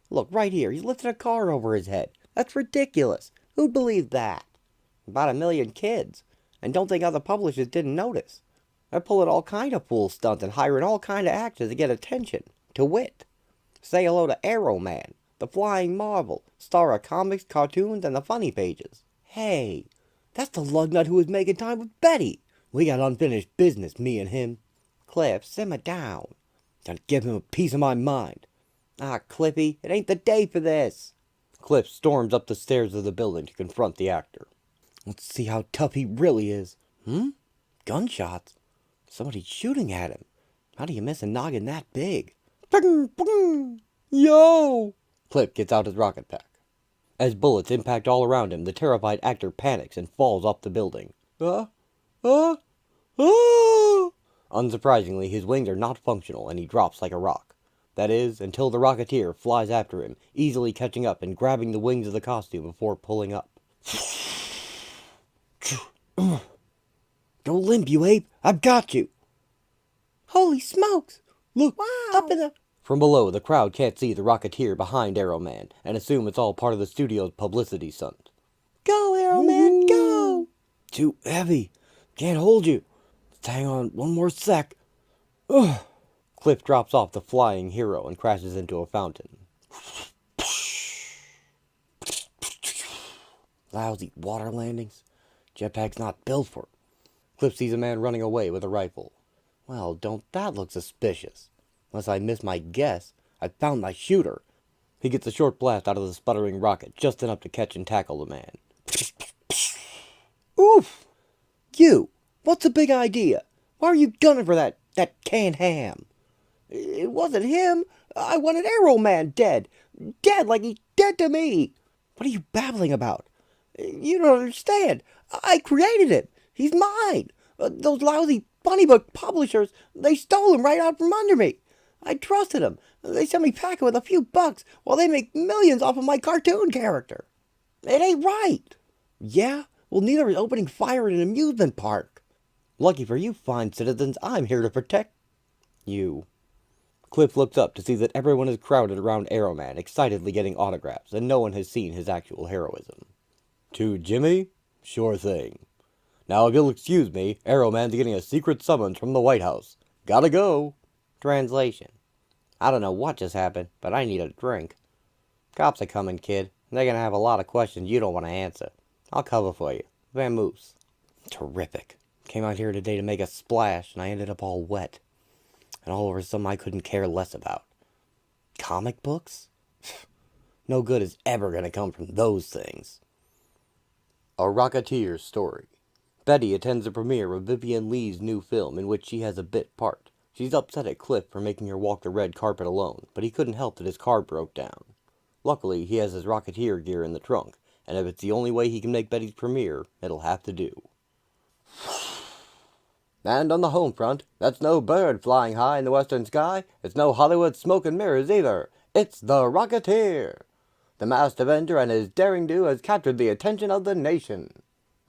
Look, right here, he's lifting a car over his head. That's ridiculous. Who'd believe that? About 1 million kids. And don't think other publishers didn't notice. They're pulling all kind of fool stunts and hiring all kind of actors to get attention. To wit, say hello to Arrow Man, the Flying Marvel, star of comics, cartoons, and the funny pages. Hey, that's the lugnut who was making time with Betty. We got unfinished business, me and him. Cliff, simmer down. Gotta give him a piece of my mind. Ah, Cliffy, it ain't the day for this. Cliff storms up the stairs of the building to confront the actor. Let's see how tough he really is. Gunshots? Somebody's shooting at him. How do you miss a noggin that big? Bing, bing. Yo! Cliff gets out his rocket pack. As bullets impact all around him, the terrified actor panics and falls off the building. Unsurprisingly, his wings are not functional and he drops like a rock. That is, until the Rocketeer flies after him, easily catching up and grabbing the wings of the costume before pulling up. Go limp, you ape! I've got you! Holy smokes! Look, Wow! up in the... From below, the crowd can't see the Rocketeer behind Arrow Man and assume it's all part of the studio's publicity stunt. Go, Arrow Man, go! Too heavy. Can't hold you. Just hang on one more sec. Ugh. Cliff drops off the flying hero and crashes into a fountain. Lousy water landings. Jetpack's not built for it. Cliff sees a man running away with a rifle. Well, don't that look suspicious? Unless I miss my guess, I found my shooter. He gets a short blast out of the sputtering rocket, just enough to catch and tackle the man. Oof! You! What's the big idea? Why are you gunning for that canned ham? It wasn't him. I wanted Arrow Man dead. Dead like he's dead to me. What are you babbling about? You don't understand. I created him. He's mine. Those lousy funny book publishers, they stole him right out from under me. I trusted them. They sent me packing with a few bucks while they make millions off of my cartoon character. It ain't right. Yeah? Well, neither is opening fire in an amusement park. Lucky for you fine citizens, I'm here to protect you. Cliff looks up to see that everyone is crowded around Arrow Man, excitedly getting autographs, and no one has seen his actual heroism. To Jimmy? Sure thing. Now, if you'll excuse me, Arrow Man's getting a secret summons from the White House. Gotta go. Translation. I don't know what just happened, but I need a drink. Cops are coming, kid. They're gonna have a lot of questions you don't want to answer. I'll cover for you. Vamoose. Terrific. Came out here today to make a splash, and I ended up all wet. And all over something I couldn't care less about. Comic books? No good is ever gonna come from those things. A Rocketeer Story. Betty attends the premiere of Vivian Lee's new film in which she has a bit part. She's upset at Cliff for making her walk the red carpet alone, but he couldn't help that his car broke down. Luckily, he has his Rocketeer gear in the trunk, and if it's the only way he can make Betty's premiere, it'll have to do. And on the home front, that's no bird flying high in the western sky. It's no Hollywood smoke and mirrors either. It's the Rocketeer. The masked avenger and his daring do has captured the attention of the nation.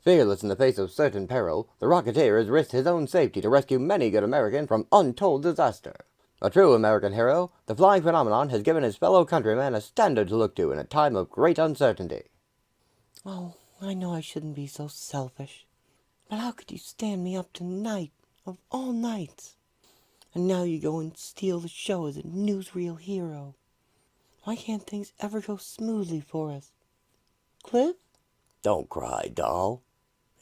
Fearless in the face of certain peril, the Rocketeer has risked his own safety to rescue many good Americans from untold disaster. A true American hero, the flying phenomenon has given his fellow countrymen a standard to look to in a time of great uncertainty. Oh, I know I shouldn't be so selfish. But how could you stand me up tonight, of all nights? And now you go and steal the show as a newsreel hero. Why can't things ever go smoothly for us? Cliff? Don't cry, doll.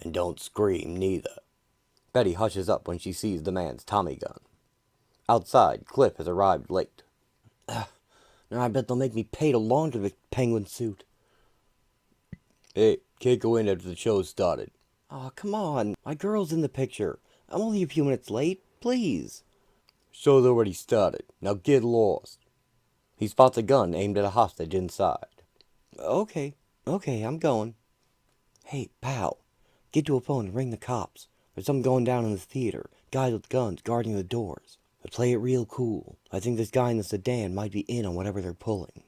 And don't scream, neither. Betty hushes up when she sees the man's Tommy gun. Outside, Cliff has arrived late. Now I bet they'll make me pay to launder the penguin suit. Hey, can't go in after the show's started. Aw, come on. My girl's in the picture. I'm only a few minutes late. Please. Show's already started. Now get lost. He spots a gun aimed at a hostage inside. Okay, I'm going. Hey, pal. Get to a phone and ring the cops. There's something going down in the theater. Guys with guns guarding the doors. But play it real cool. I think this guy in the sedan might be in on whatever they're pulling.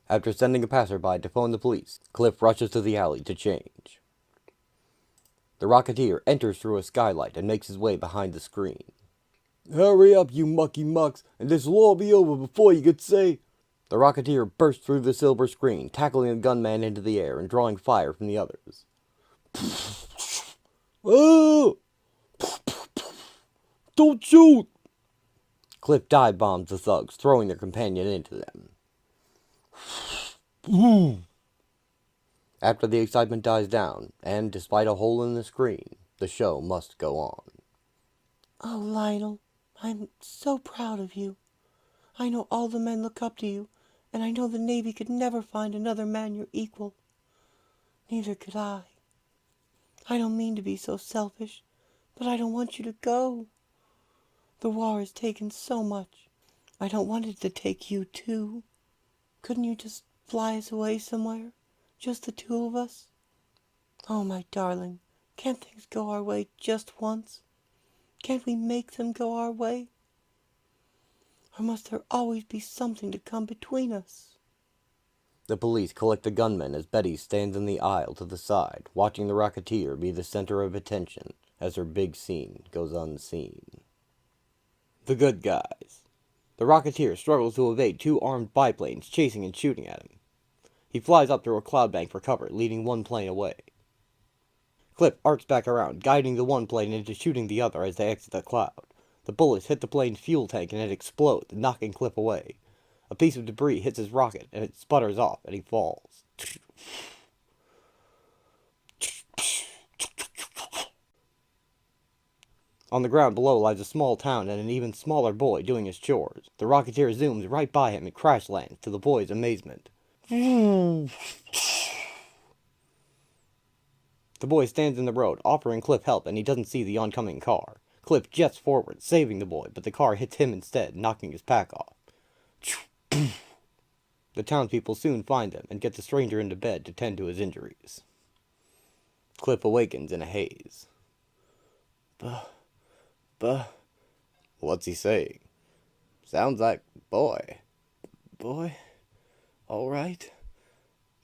After sending a passerby to phone the police, Cliff rushes to the alley to change. The Rocketeer enters through a skylight and makes his way behind the screen. Hurry up, you mucky mucks, and this'll all be over before you could say... The Rocketeer bursts through the silver screen, tackling the gunman into the air and drawing fire from the others. Oh! Don't shoot! Cliff dive bombs the thugs, throwing their companion into them. After the excitement dies down, and despite a hole in the screen, the show must go on. Oh, Lionel, I'm so proud of you. I know all the men look up to you, and I know the Navy could never find another man your equal. Neither could I. I don't mean to be so selfish, but I don't want you to go. The war has taken so much. I don't want it to take you, too. Couldn't you just fly us away somewhere? Just the two of us? Oh, my darling, can't things go our way just once? Can't we make them go our way? Or must there always be something to come between us? The police collect the gunman as Betty stands in the aisle to the side, watching the Rocketeer be the center of attention as her big scene goes unseen. The good guys. The Rocketeer struggles to evade two armed biplanes chasing and shooting at him. He flies up through a cloud bank for cover, leading one plane away. Cliff arcs back around, guiding the one plane into shooting the other as they exit the cloud. The bullets hit the plane's fuel tank and it explodes, knocking Cliff away. A piece of debris hits his rocket and it sputters off and he falls. On the ground below lies a small town and an even smaller boy doing his chores. The Rocketeer zooms right by him and crash lands, to the boy's amazement. The boy stands in the road, offering Cliff help, and he doesn't see the oncoming car. Cliff jets forward, saving the boy, but the car hits him instead, knocking his pack off. The townspeople soon find him and get the stranger into bed to tend to his injuries. Cliff awakens in a haze. What's he saying? Sounds like boy. Boy, all right?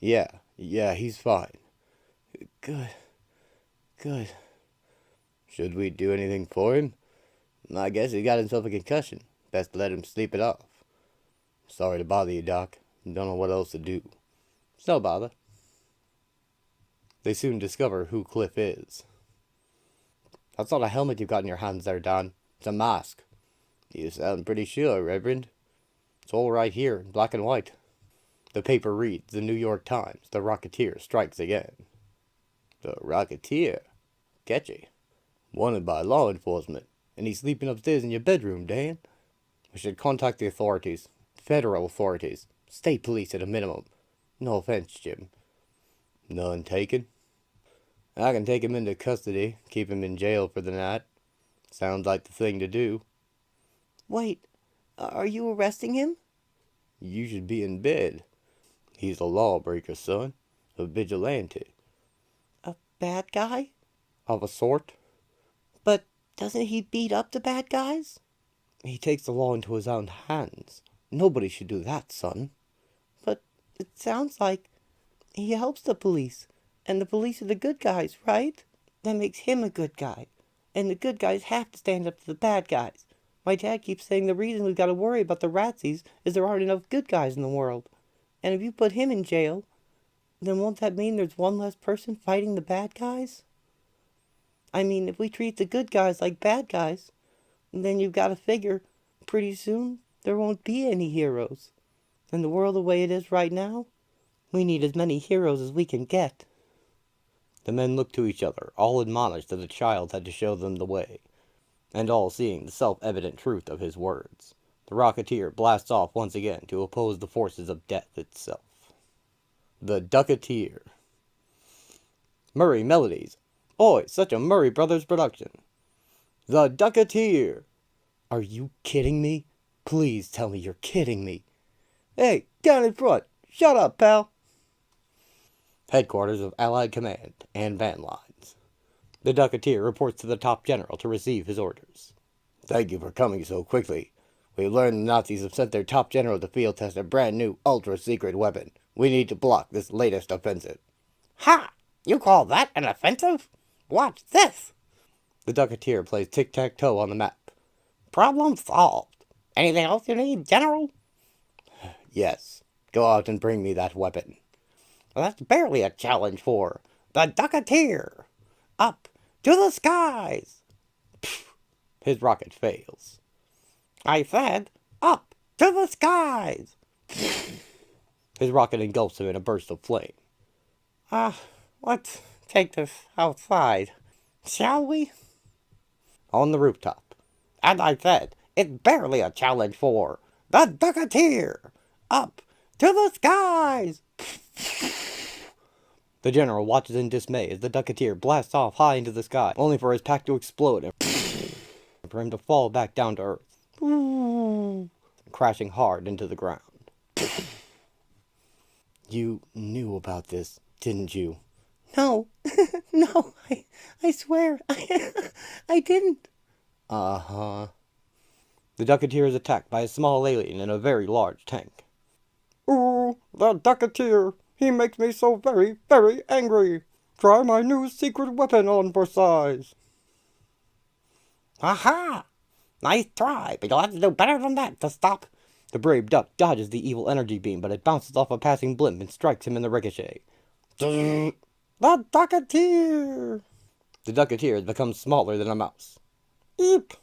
Yeah, he's fine. Good. Should we do anything for him? I guess he got himself a concussion. Best to let him sleep it off. Sorry to bother you, Doc. Don't know what else to do. It's no bother. They soon discover who Cliff is. That's not a helmet you've got in your hands there, Don. It's a mask. You sound pretty sure, Reverend. It's all right here, in black and white. The paper reads, The New York Times, The Rocketeer strikes again. The Rocketeer? Catchy. Wanted by law enforcement. And he's sleeping upstairs in your bedroom, Dan. We should contact the authorities. Federal authorities. State police at a minimum. No offense, Jim. None taken? I can take him into custody, keep him in jail for the night. Sounds like the thing to do. Wait, are you arresting him? You should be in bed. He's a lawbreaker, son. A vigilante. A bad guy? Of a sort. But doesn't he beat up the bad guys? He takes the law into his own hands. Nobody should do that, son. But it sounds like he helps the police. And the police are the good guys, right? That makes him a good guy. And the good guys have to stand up to the bad guys. My dad keeps saying the reason we've got to worry about the ratsies is there aren't enough good guys in the world. And if you put him in jail, then won't that mean there's one less person fighting the bad guys? I mean, if we treat the good guys like bad guys, then you've got to figure pretty soon there won't be any heroes. In the world the way it is right now, we need as many heroes as we can get. The men look to each other, all admonished that the child had to show them the way. and all seeing the self-evident truth of his words. The Rocketeer blasts off once again to oppose the forces of death itself. The Ducketeer. Murray Melodies. Oi, such a Murray Brothers production. The Ducketeer. Are you kidding me? Please tell me you're kidding me. Hey, down in front. Shut up, pal. Headquarters of Allied Command and van lines. The Ducketeer reports to the top general to receive his orders. Thank you for coming so quickly. We learned the Nazis have sent their top general to field test a brand new ultra-secret weapon. We need to block this latest offensive. Ha! You call that an offensive? Watch this! The Ducketeer plays tic-tac-toe on the map. Problem solved. Anything else you need, General? Yes. Go out and bring me that weapon. Well, that's barely a challenge for the Ducketeer. Up to the skies. His rocket fails. I said, up to the skies. His rocket engulfs him in a burst of flame. Let's take this outside, shall we? On the rooftop. And I said, it's barely a challenge for the Ducketeer. Up to the skies. The general watches in dismay as the Ducketeer blasts off high into the sky, only for his pack to explode and for him to fall back down to earth, crashing hard into the ground. You knew about this, didn't you? No, no, I swear, I didn't. Uh-huh. The Ducketeer is attacked by a small alien in a very large tank. Ooh, the Ducketeer! He makes me so very, very angry! Try my new secret weapon on for size! Aha! Nice try, but you'll have to do better than that to stop. The brave duck dodges the evil energy beam, but it bounces off a passing blimp and strikes him in the ricochet. The Ducketeer! The Ducketeer has become smaller than a mouse. Eep!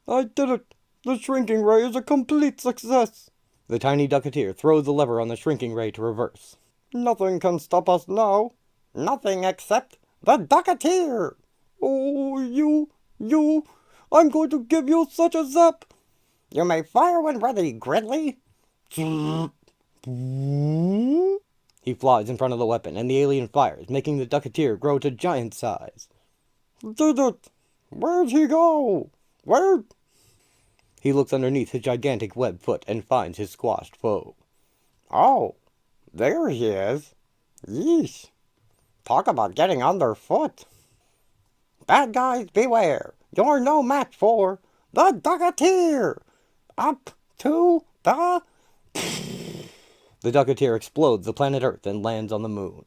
I did it! The shrinking ray is a complete success! The tiny Ducketeer throws the lever on the shrinking ray to reverse. Nothing can stop us now. Nothing except the Ducketeer! Oh, you, I'm going to give you such a zap! You may fire when ready, Gridley. He flies in front of the weapon, and the alien fires, making the Ducketeer grow to giant size. Did it! Where'd he go? Where? He looks underneath his gigantic web foot and finds his squashed foe. Oh, there he is. Yeesh. Talk about getting underfoot. Bad guys, beware. You're no match for the Ducketeer. Up to the... The Ducketeer explodes the planet Earth and lands on the moon.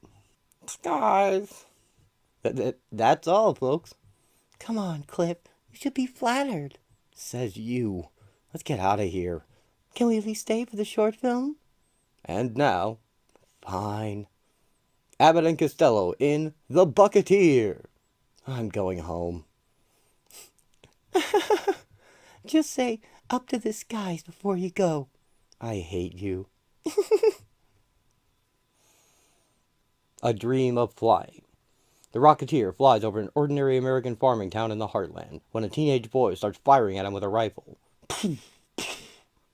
Skies. That's all, folks. Come on, Clip. You should be flattered. Says you. Let's get out of here. Can we at least stay for the short film? And now, fine. Abbott and Costello in The Bucketeer. I'm going home. Just say, up to the skies before you go. I hate you. A dream of flying. The Rocketeer flies over an ordinary American farming town in the heartland when a teenage boy starts firing at him with a rifle.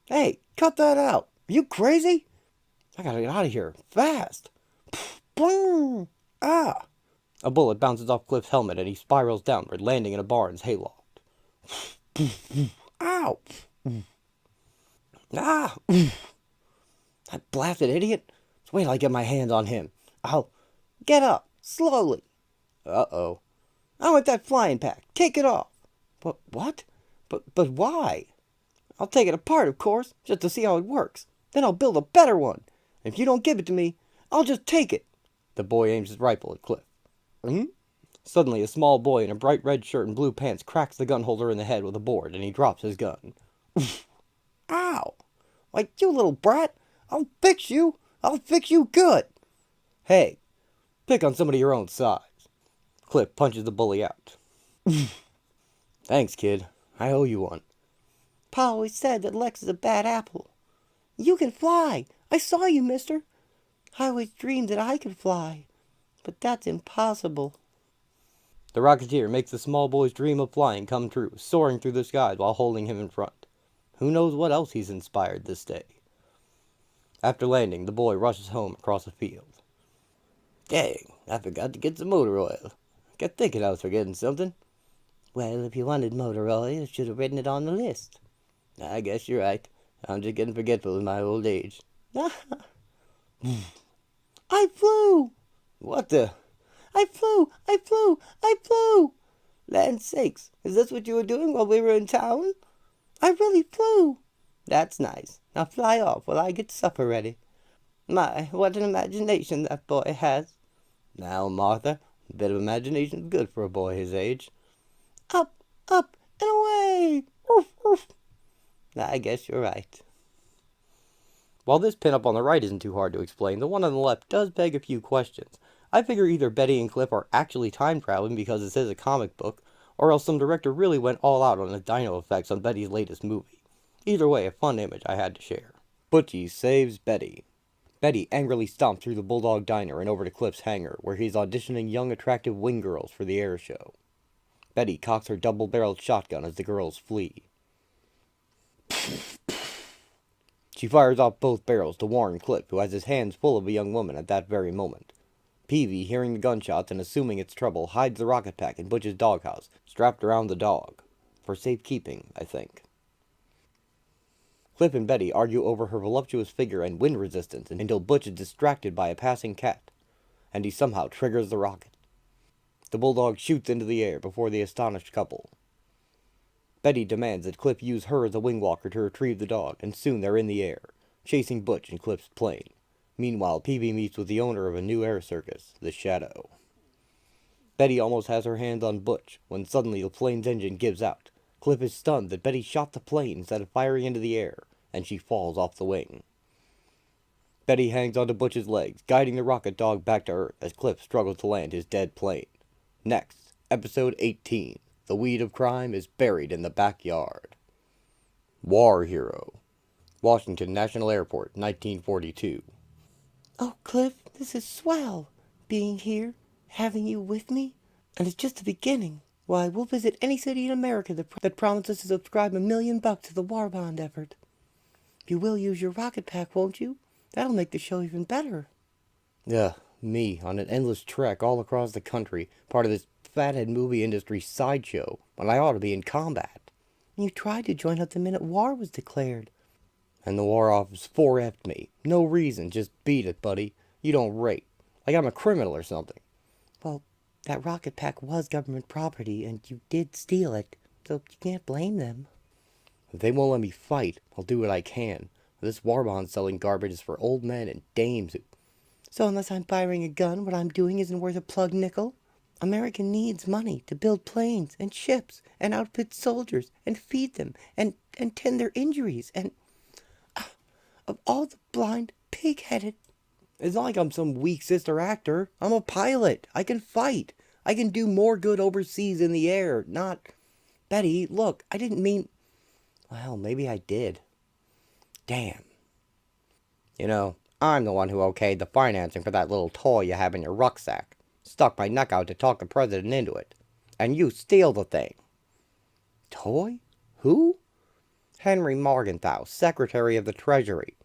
Hey, cut that out. Are you crazy? I gotta get out of here, fast. Boom! Ah! A bullet bounces off Cliff's helmet and he spirals downward, landing in a barn's hayloft. Ow! Ah! That blasted idiot! Just wait till I get my hands on him. I'll get up, slowly. Uh-oh. I want that flying pack. Take it off. But what? But why? I'll take it apart, of course, just to see how it works. Then I'll build a better one. If you don't give it to me, I'll just take it. The boy aims his rifle at Cliff. Suddenly, a small boy in a bright red shirt and blue pants cracks the gun holder in the head with a board, and he drops his gun. Ow! Like, you little brat! I'll fix you! I'll fix you good! Hey, pick on somebody your own size. Cliff punches the bully out. Thanks, kid. I owe you one. Pa always said that Lex is a bad apple. You can fly! I saw you, mister! I always dreamed that I could fly. But that's impossible. The Rocketeer makes the small boy's dream of flying come true, soaring through the skies while holding him in front. Who knows what else he's inspired this day? After landing, the boy rushes home across a field. Dang, I forgot to get some motor oil. Got thinking I was forgetting something. Well, if you wanted motor oil, you should have written it on the list. I guess you're right. I'm just getting forgetful in my old age. I flew! What the? I flew! Land sakes, is this what you were doing while we were in town? I really flew! That's nice. Now fly off while I get supper ready. My, what an imagination that boy has. Now, Martha, a bit of imagination's good for a boy his age. Up, and away! Oof, oof. I guess you're right. While this pinup on the right isn't too hard to explain, the one on the left does beg a few questions. I figure either Betty and Cliff are actually time traveling because this is a comic book, or else some director really went all out on the dino effects on Betty's latest movie. Either way, a fun image I had to share. Butchy saves Betty. Betty angrily stomps through the Bulldog Diner and over to Cliff's hangar, where he's auditioning young attractive wing girls for the air show. Betty cocks her double-barreled shotgun as the girls flee. She fires off both barrels to warn Cliff, who has his hands full of a young woman at that very moment. Peavy, hearing the gunshots and assuming it's trouble, hides the rocket pack in Butch's doghouse, strapped around the dog. For safekeeping, I think. Cliff and Betty argue over her voluptuous figure and wind resistance until Butch is distracted by a passing cat, and he somehow triggers the rocket. The Bulldog shoots into the air before the astonished couple. Betty demands that Cliff use her as a wing walker to retrieve the dog, and soon they're in the air, chasing Butch and Cliff's plane. Meanwhile, Peavy meets with the owner of a new air circus, the Shadow. Betty almost has her hands on Butch, when suddenly the plane's engine gives out. Cliff is stunned that Betty shot the plane instead of firing into the air, and she falls off the wing. Betty hangs onto Butch's legs, guiding the rocket dog back to Earth as Cliff struggles to land his dead plane. Next, Episode 18. The weed of crime is buried in the backyard. War Hero. Washington National Airport, 1942. Oh, Cliff, this is swell. Being here, having you with me. And it's just the beginning. Why, we'll visit any city in America that promises to subscribe $1 million to the war bond effort. You will use your rocket pack, won't you? That'll make the show even better. Me, on an endless trek all across the country, part of this fathead movie industry sideshow, when I ought to be in combat. You tried to join up the minute war was declared. And the War Office 4F'd me. No reason, just beat it, buddy. You don't rate. Like I'm a criminal or something. Well, that rocket pack was government property, and you did steal it, so you can't blame them. If they won't let me fight, I'll do what I can. This war bond selling garbage is for old men and dames who... So unless I'm firing a gun, what I'm doing isn't worth a plug nickel? America needs money to build planes and ships and outfit soldiers and feed them and tend their injuries and... of all the blind, pig-headed... It's not like I'm some weak sister actor. I'm a pilot. I can fight. I can do more good overseas in the air, not... Betty, look, I didn't mean... Well, maybe I did. Damn. You know, I'm the one who okayed the financing for that little toy you have in your rucksack. Stuck my neck out to talk the president into it. And you steal the thing. Toy? Who? Henry Morgenthau, Secretary of the Treasury.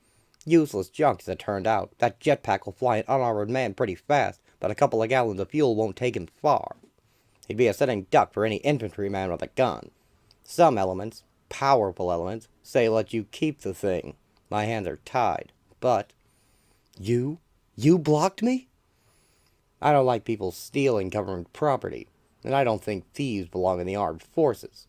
Useless junk, as it turned out. That jetpack will fly an unarmored man pretty fast, but a couple of gallons of fuel won't take him far. He'd be a sitting duck for any infantryman with a gun. Some elements, powerful elements, say let you keep the thing. My hands are tied, but... You blocked me? I don't like people stealing government property, and I don't think thieves belong in the armed forces.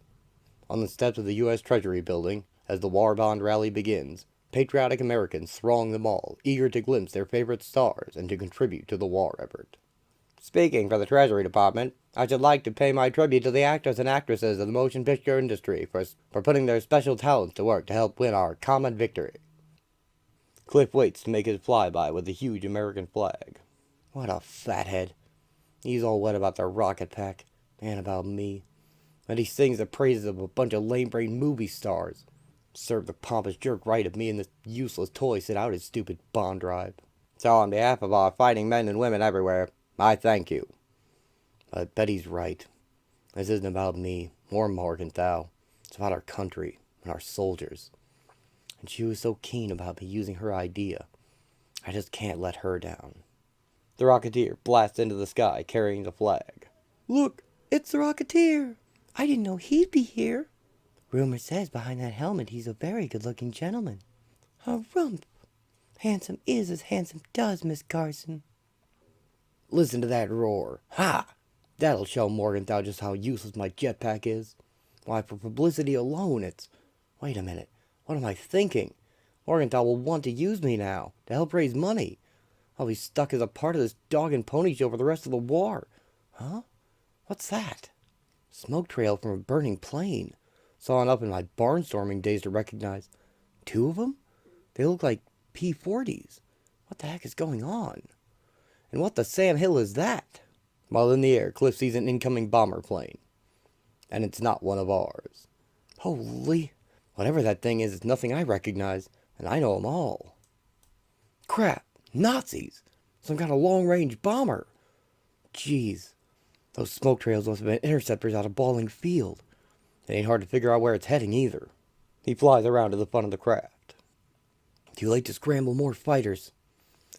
On the steps of the U.S. Treasury building, as the war bond rally begins, patriotic Americans throng the mall, eager to glimpse their favorite stars and to contribute to the war effort. Speaking for the Treasury Department, I should like to pay my tribute to the actors and actresses of the motion picture industry for putting their special talents to work to help win our common victory. Cliff waits to make his flyby with the huge American flag. What a fathead. He's all wet about the rocket pack, and about me. And he sings the praises of a bunch of lame-brained movie stars. Serve the pompous jerk right of me and this useless toy sit out his stupid bond drive. So on behalf of our fighting men and women everywhere, I thank you. But Betty's right. This isn't about me or Morgenthau. It's about our country and our soldiers. And she was so keen about me using her idea. I just can't let her down. The Rocketeer blasts into the sky carrying the flag. Look, it's the Rocketeer. I didn't know he'd be here. Rumor says behind that helmet he's a very good-looking gentleman. A rump. Handsome is as handsome does, Miss Carson. Listen to that roar. Ha! That'll show Morgenthau just how useless my jetpack is. Why, for publicity alone, it's... Wait a minute. What am I thinking? Morgenthau will want to use me now, to help raise money. I'll be stuck as a part of this dog and pony show for the rest of the war. Huh? What's that? Smoke trail from a burning plane. Saw enough in my barnstorming days to recognize. 2 of them? They look like P-40s. What the heck is going on? And what the Sam Hill is that? While in the air, Cliff sees an incoming bomber plane. And it's not one of ours. Holy... Whatever that thing is, it's nothing I recognize, and I know them all. Crap! Nazis! Some kind of long-range bomber! Jeez. Those smoke trails must have been interceptors out of Bawling Field. It ain't hard to figure out where it's heading either. He flies around to the front of the craft. Too late to scramble more fighters.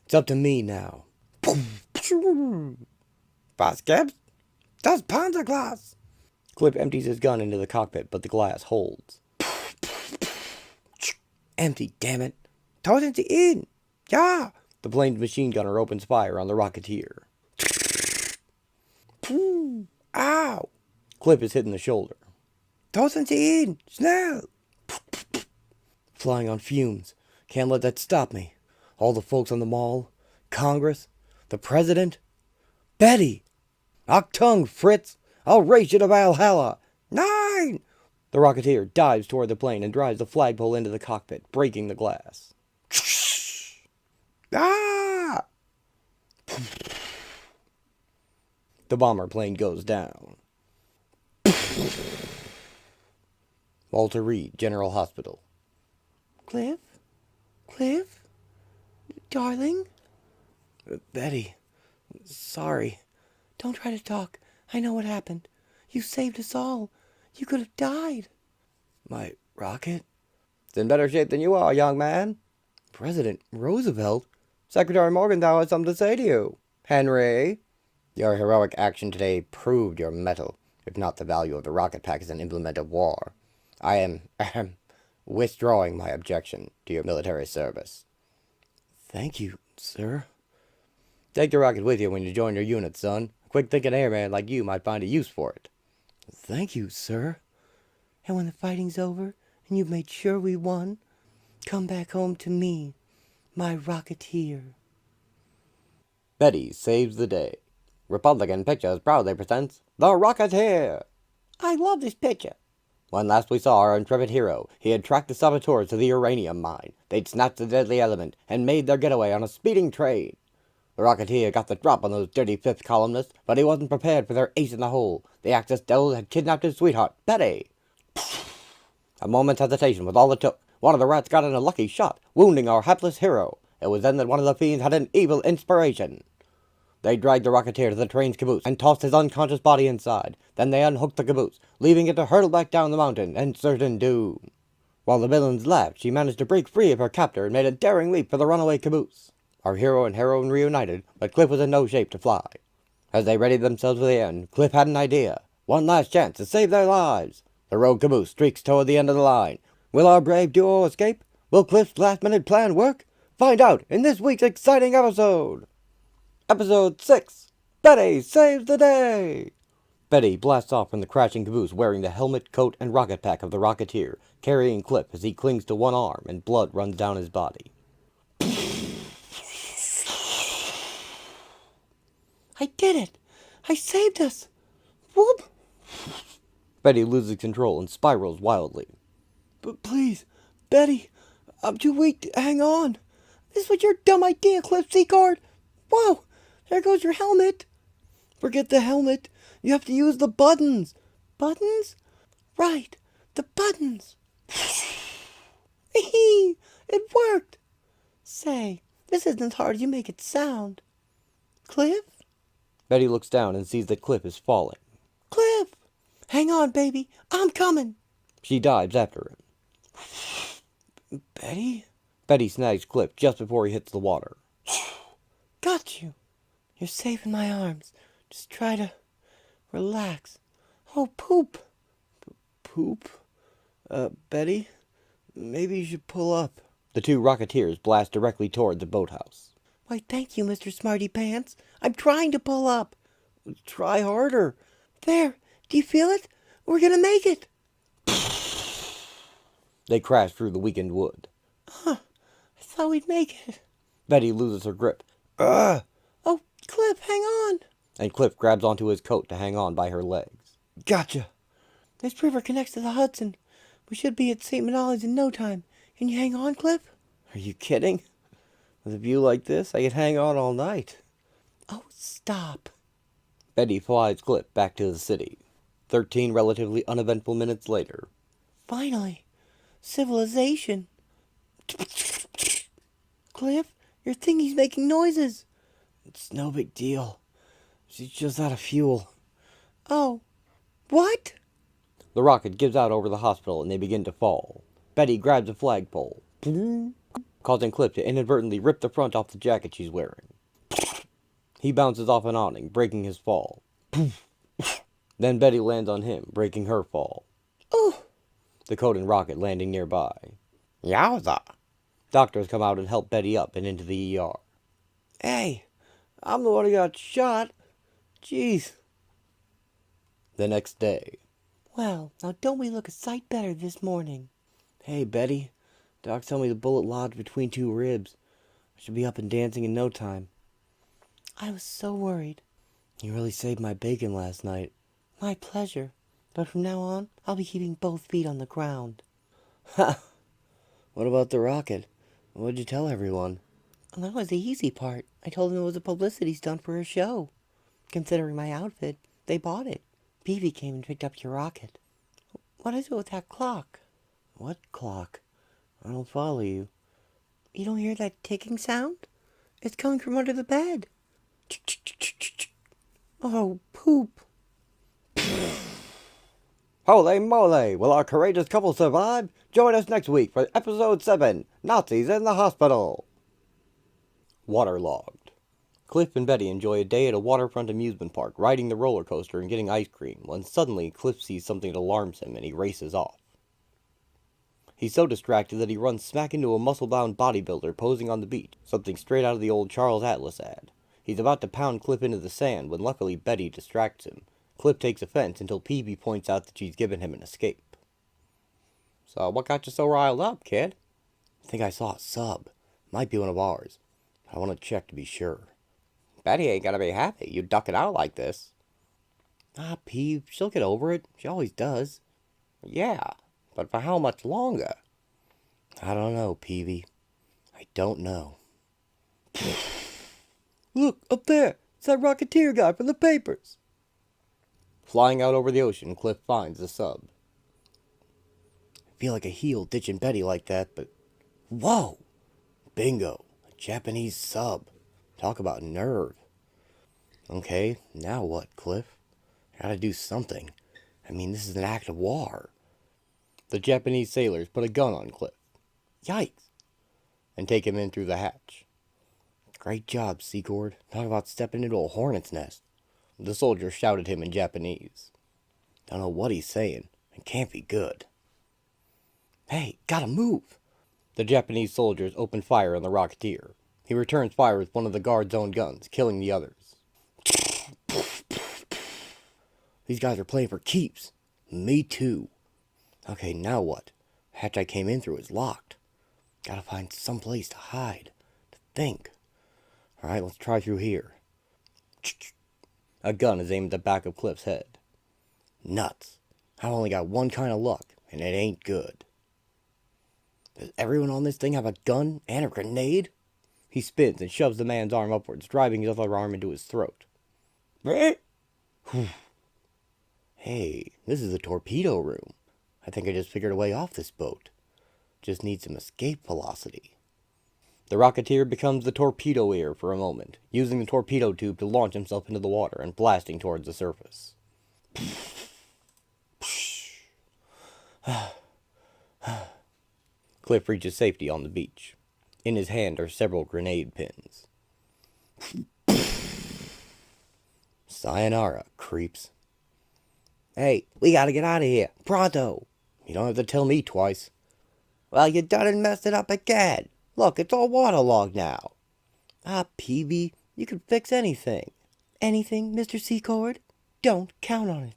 It's up to me now. Was gibt's? Das Panzerglas! Cliff empties his gun into the cockpit, but the glass holds. Empty, damn it. Tausend Sie ihn! Ja! The plane's machine gunner opens fire on the Rocketeer. Ow! Cliff is hit in the shoulder. Tausend Sie ihn! Schnell! Flying on fumes. Can't let that stop me. All the folks on the mall. Congress. The President. Betty! Achtung, Fritz! I'll race you to Valhalla! Nein! The Rocketeer dives toward the plane and drives the flagpole into the cockpit, breaking the glass. Ah! The bomber plane goes down. Walter Reed, General Hospital. Cliff? Cliff? Darling? Betty. Sorry. Don't try to talk. I know what happened. You saved us all. You could have died. My rocket? It's in better shape than you are, young man. President Roosevelt? Secretary Morgenthau has something to say to you. Henry, your heroic action today proved your mettle, if not the value of the rocket pack as an implement of war. I am withdrawing my objection to your military service. Thank you, sir. Take the rocket with you when you join your unit, son. A quick-thinking airman like you might find a use for it. Thank you, sir. And when the fighting's over and you've made sure we won, come back home to me, my Rocketeer. Betty saves the day. Republican Pictures proudly presents The Rocketeer. I love this picture. When last we saw our intrepid hero, he had tracked the saboteurs to the uranium mine. They'd snatched the deadly element and made their getaway on a speeding train. The Rocketeer got the drop on those dirty fifth columnists, but he wasn't prepared for their ace in the hole. The Axis devil had kidnapped his sweetheart, Betty. A moment's hesitation was all it took. One of the rats got in a lucky shot, wounding our hapless hero. It was then that one of the fiends had an evil inspiration. They dragged the Rocketeer to the train's caboose and tossed his unconscious body inside. Then they unhooked the caboose, leaving it to hurtle back down the mountain in certain doom. While the villains laughed, she managed to break free of her captor and made a daring leap for the runaway caboose. Our hero and heroine reunited, but Cliff was in no shape to fly. As they readied themselves for the end, Cliff had an idea. One last chance to save their lives. The rogue caboose streaks toward the end of the line. Will our brave duo escape? Will Cliff's last-minute plan work? Find out in this week's exciting episode! Episode 6, Betty Saves the Day! Betty blasts off from the crashing caboose wearing the helmet, coat, and rocket pack of the Rocketeer, carrying Cliff as he clings to one arm and blood runs down his body. I did it! I saved us! Whoop! Betty loses control and spirals wildly. But please, Betty, I'm too weak to hang on. This was your dumb idea, Cliff Secord. Whoa, there goes your helmet. Forget the helmet. You have to use the buttons. Buttons? Right, the buttons. It worked. Say, this isn't as hard as you make it sound. Cliff? Betty looks down and sees that Cliff is falling. Cliff! Hang on, baby. I'm coming. She dives after him. Betty? Betty snags Cliff just before he hits the water. Got you. You're safe in my arms. Just try to relax. Oh, poop. Poop? Betty? Maybe you should pull up. The two Rocketeers blast directly toward the boathouse. Why, thank you, Mr. Smarty Pants. I'm trying to pull up. Try harder. There. Do you feel it? We're gonna make it. They crash through the weakened wood. I thought we'd make it. Betty loses her grip. Oh, Cliff, hang on. And Cliff grabs onto his coat to hang on by her legs. Gotcha. This river connects to the Hudson. We should be at St. Manoli's in no time. Can you hang on, Cliff? Are you kidding? With a view like this, I could hang on all night. Oh, stop. Betty flies Cliff back to the city. 13 relatively uneventful minutes later. Finally. Civilization. Cliff, your thingy's making noises. It's no big deal. She's just out of fuel. Oh. What? The rocket gives out over the hospital and they begin to fall. Betty grabs a flagpole, causing Cliff to inadvertently rip the front off the jacket she's wearing. He bounces off an awning, breaking his fall. Then Betty lands on him, breaking her fall. Oh. The coat and rocket landing nearby. Yowza. Doctors come out and help Betty up and into the ER. Hey, I'm the one who got shot. Jeez. The next day. Well, now don't we look a sight better this morning? Hey, Betty. Doc told me the bullet lodged between two ribs. I should be up and dancing in no time. I was so worried. You really saved my bacon last night. My pleasure. But from now on, I'll be keeping both feet on the ground. Ha! What about the rocket? What'd you tell everyone? Well, that was the easy part. I told them it was a publicity stunt for a show. Considering my outfit, they bought it. Peavy came and picked up your rocket. What is it with that clock? What clock? I don't follow you. You don't hear that ticking sound? It's coming from under the bed. Oh, poop. Holy moly! Will our courageous couple survive? Join us next week for episode 7, Nazis in the Hospital. Waterlogged. Cliff and Betty enjoy a day at a waterfront amusement park, riding the roller coaster and getting ice cream, when suddenly Cliff sees something that alarms him and he races off. He's so distracted that he runs smack into a muscle-bound bodybuilder posing on the beach, something straight out of the old Charles Atlas ad. He's about to pound Cliff into the sand when luckily Betty distracts him. Cliff takes offense until Peavy points out that she's given him an escape. So what got you so riled up, kid? I think I saw a sub. Might be one of ours. I want to check to be sure. Betty ain't gonna be happy you ducking out like this. Ah, Peeve, she'll get over it. She always does. Yeah, but for how much longer? I don't know, Peavy. I don't know. Look, up there. It's that Rocketeer guy from the papers. Flying out over the ocean, Cliff finds the sub. I feel like a heel ditching Betty like that, but... Whoa! Bingo! A Japanese sub. Talk about nerve. Okay, now what, Cliff? I gotta do something. I mean, this is an act of war. The Japanese sailors put a gun on Cliff. Yikes! And take him in through the hatch. Great job, Secord. Talk about stepping into a hornet's nest. The soldier shouted him in Japanese. Don't know what he's saying. It can't be good. Hey, gotta move! The Japanese soldiers open fire on the Rocketeer. He returns fire with one of the guard's own guns, killing the others. These guys are playing for keeps. Me too. Okay, now what? The hatch I came in through is locked. Gotta find some place to hide. To think. Alright, let's try through here. A gun is aimed at the back of Cliff's head. Nuts. I've only got one kind of luck, and it ain't good. Does everyone on this thing have a gun and a grenade? He spins and shoves the man's arm upwards, driving his other arm into his throat. Hey, this is the torpedo room. I think I just figured a way off this boat. Just need some escape velocity. The Rocketeer becomes the torpedo ear for a moment, using the torpedo tube to launch himself into the water and blasting towards the surface. Cliff reaches safety on the beach. In his hand are several grenade pins. Sayonara, creeps. Hey, we gotta get out of here. Pronto. You don't have to tell me twice. Well, you done and messed it up again. Look, it's all waterlogged now. Ah, Peavy, you can fix anything. Anything, Mr. Secord? Don't count on it.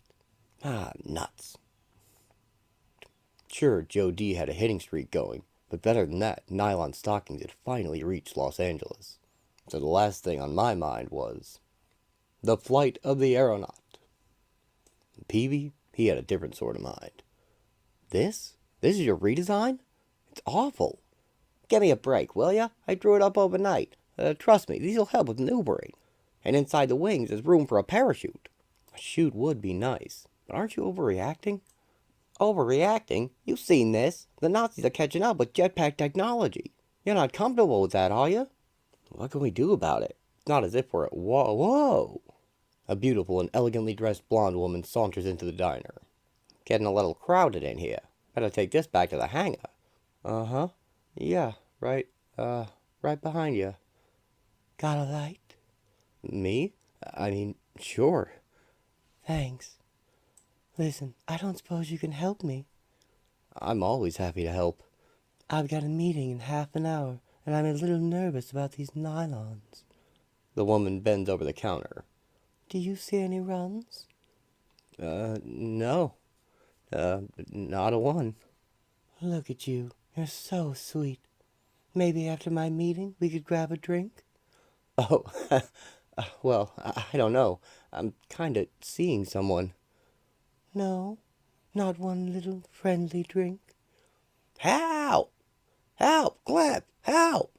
Ah, nuts. Sure, Joe D had a hitting streak going, but better than that, nylon stockings had finally reached Los Angeles. So the last thing on my mind was the Flight of the Aeronaut. Peavy, he had a different sort of mind. This? This is your redesign? It's awful. Give me a break, will ya? I drew it up overnight. Trust me, these'll help with maneuvering. And inside the wings is room for a parachute. A chute would be nice, but aren't you overreacting? Overreacting? You've seen this. The Nazis are catching up with jetpack technology. You're not comfortable with that, are you? What can we do about it? It's not as if we're at whoa. A beautiful and elegantly dressed blonde woman saunters into the diner. Getting a little crowded in here. Better take this back to the hangar. Uh-huh. Yeah, right behind you. Got a light? Me? I mean, sure. Thanks. Listen, I don't suppose you can help me. I'm always happy to help. I've got a meeting in half an hour, and I'm a little nervous about these nylons. The woman bends over the counter. Do you see any runs? No. Not a one. Look at you. You're so sweet. Maybe after my meeting, we could grab a drink? Oh, well, I don't know. I'm kinda seeing someone. No? Not one little friendly drink? Help! Help! Cliff! Help!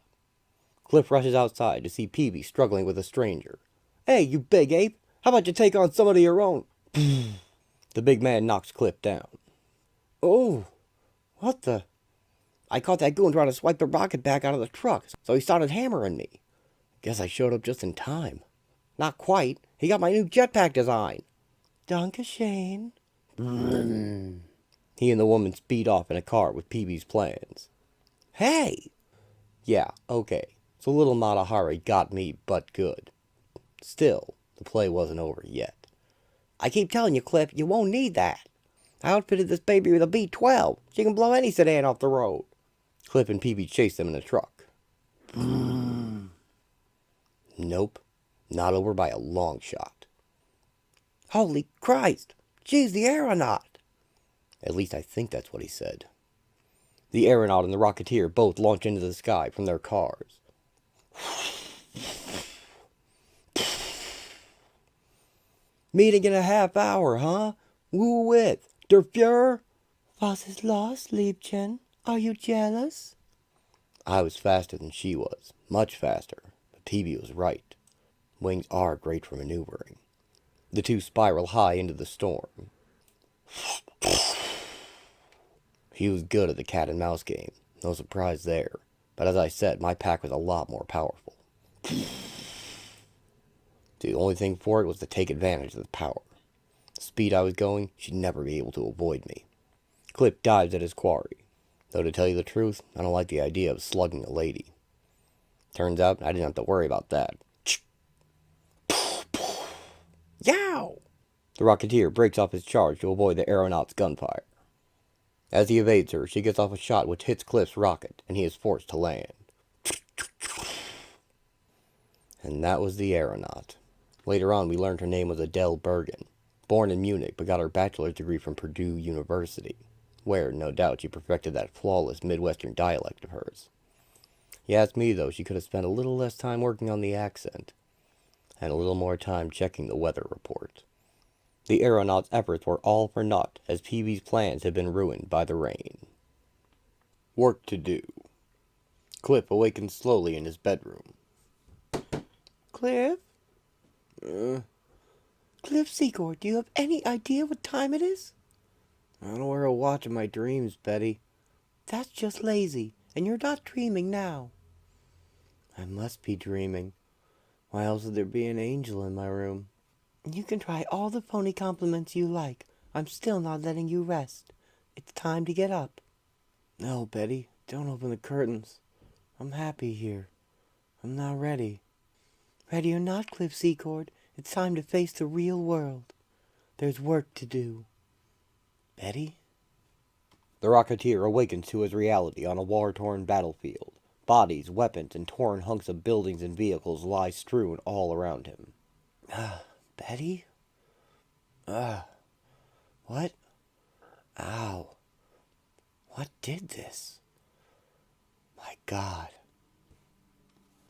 Cliff rushes outside to see Peavy struggling with a stranger. Hey, you big ape! How about you take on somebody of your own? The big man knocks Cliff down. Oh! What the? I caught that goon trying to swipe the rocketpack out of the truck, so he started hammering me. Guess I showed up just in time. Not quite. He got my new jetpack design. Dankeschön. He and the woman speed off in a car with Peavy's plans. Hey! Yeah, okay. So little Mata Hari got me, but good. Still, the play wasn't over yet. I keep telling you, Cliff, you won't need that. I outfitted this baby with a B-12. She can blow any sedan off the road. Cliff and Peavy chase them in a truck. Nope. Not over by a long shot. Holy Christ! She's the aeronaut! At least I think that's what he said. The aeronaut and the Rocketeer both launch into the sky from their cars. Meeting in a half hour, huh? Woo with? Der Fuhrer? Was ist los, Liebchen? Are you jealous? I was faster than she was. Much faster. But Peavy was right. Wings are great for maneuvering. The two spiral high into the storm. He was good at the cat and mouse game. No surprise there. But as I said, my pack was a lot more powerful. The only thing for it was to take advantage of the power. The speed I was going, she'd never be able to avoid me. Cliff dives at his quarry. Though to tell you the truth, I don't like the idea of slugging a lady. Turns out I didn't have to worry about that. Yow! The Rocketeer breaks off his charge to avoid the aeronaut's gunfire. As he evades her, she gets off a shot which hits Cliff's rocket, and he is forced to land. And that was the aeronaut. Later on, we learned her name was Adele Bergen. Born in Munich, but got her bachelor's degree from Purdue University, where, no doubt, she perfected that flawless Midwestern dialect of hers. You ask me, though, she could have spent a little less time working on the accent, and a little more time checking the weather report. The aeronaut's efforts were all for naught, as Peavy's plans had been ruined by the rain. Work to do. Cliff awakens slowly in his bedroom. Cliff? Cliff Secord, do you have any idea what time it is? I don't wear a watch in my dreams, Betty. That's just lazy, and you're not dreaming now. I must be dreaming. Why else would there be an angel in my room? You can try all the phony compliments you like. I'm still not letting you rest. It's time to get up. No, Betty, don't open the curtains. I'm happy here. I'm not ready. Ready or not, Cliff Secord, it's time to face the real world. There's work to do. Betty? The Rocketeer awakens to his reality on a war-torn battlefield. Bodies, weapons, and torn hunks of buildings and vehicles lie strewn all around him. Betty? What? Ow. What did this? My God.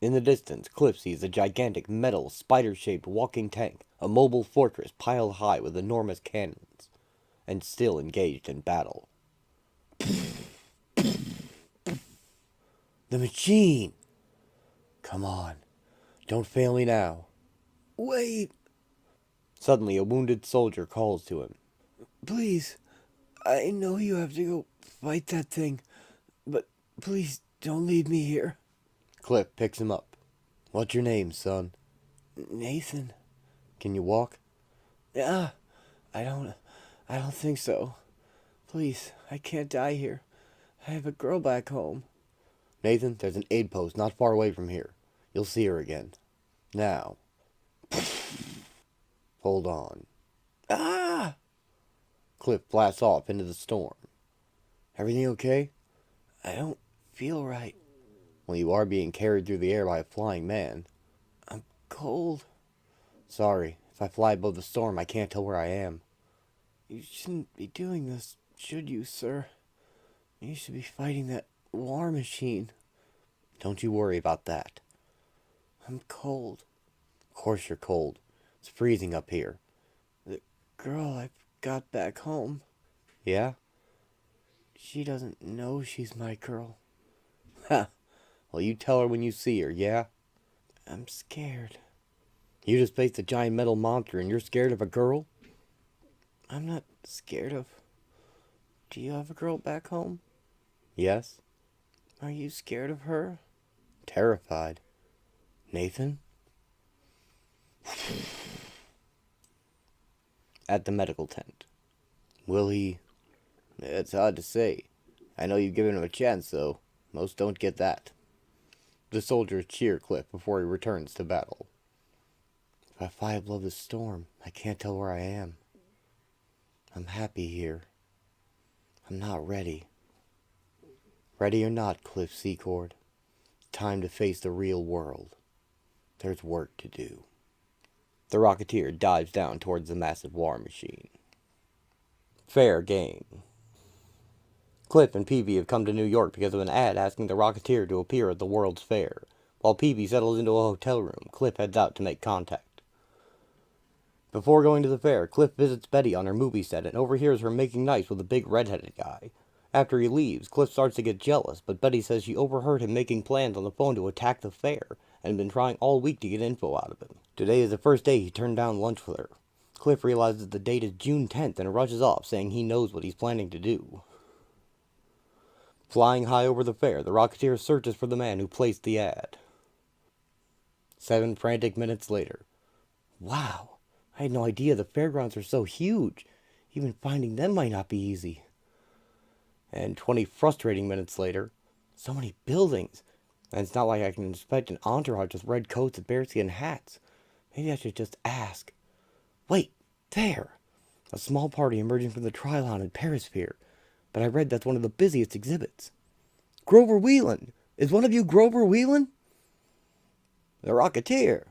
In the distance, Cliff sees a gigantic metal, spider-shaped walking tank, a mobile fortress piled high with enormous cannons, and still engaged in battle. The machine! Come on. Don't fail me now. Wait, Suddenly, a wounded soldier calls to him. please. I know you have to go fight that thing, but please don't leave me here. Cliff picks him up. What's your name, son? Nathan. Can you walk? Yeah, I don't think so. Please, I can't die here. I have a girl back home. Nathan, there's an aid post not far away from here. You'll see her again. Now. Hold on. Ah! Cliff blasts off into the storm. Everything okay? I don't feel right. Well, you are being carried through the air by a flying man. I'm cold. Sorry, if I fly above the storm, I can't tell where I am. You shouldn't be doing this, should you, sir? You should be fighting that war machine. Don't you worry about that. I'm cold. Of course you're cold. It's freezing up here. The girl I've got back home, Yeah? she doesn't know she's my girl. Ha! Well, you tell her when you see her, yeah? I'm scared. You just faced a giant metal monster and you're scared of a girl? I'm not scared of... Do you have a girl back home? Yes? Are you scared of her? Terrified. Nathan? At the medical tent. Will he? It's hard to say. I know you've given him a chance, though. Most don't get that. The soldiers cheer Cliff before he returns to battle. If I fly above the storm, I can't tell where I am. I'm happy here. I'm not ready. Ready or not, Cliff Secord, it's time to face the real world. There's work to do. The Rocketeer dives down towards the massive war machine. Fair game. Cliff and Peavy have come to New York because of an ad asking the Rocketeer to appear at the World's Fair. While Peavy settles into a hotel room, Cliff heads out to make contact. Before going to the fair, Cliff visits Betty on her movie set and overhears her making nice with a big red-headed guy. After he leaves, Cliff starts to get jealous, but Betty says she overheard him making plans on the phone to attack the fair, and had been trying all week to get info out of him. Today is the first day he turned down lunch with her. Cliff realizes the date is June 10th and rushes off, saying he knows what he's planning to do. Flying high over the fair, the Rocketeer searches for the man who placed the ad. 7 frantic minutes later. Wow, I had no idea the fairgrounds are so huge. Even finding them might not be easy. And 20 frustrating minutes later. So many buildings. And it's not like I can expect an entourage with red coats and bearskin hats. Maybe I should just ask. Wait, there! A small party emerging from the Trilon in Perisphere. But I read that's one of the busiest exhibits. Grover Whelan! Is one of you Grover Whelan? The Rocketeer!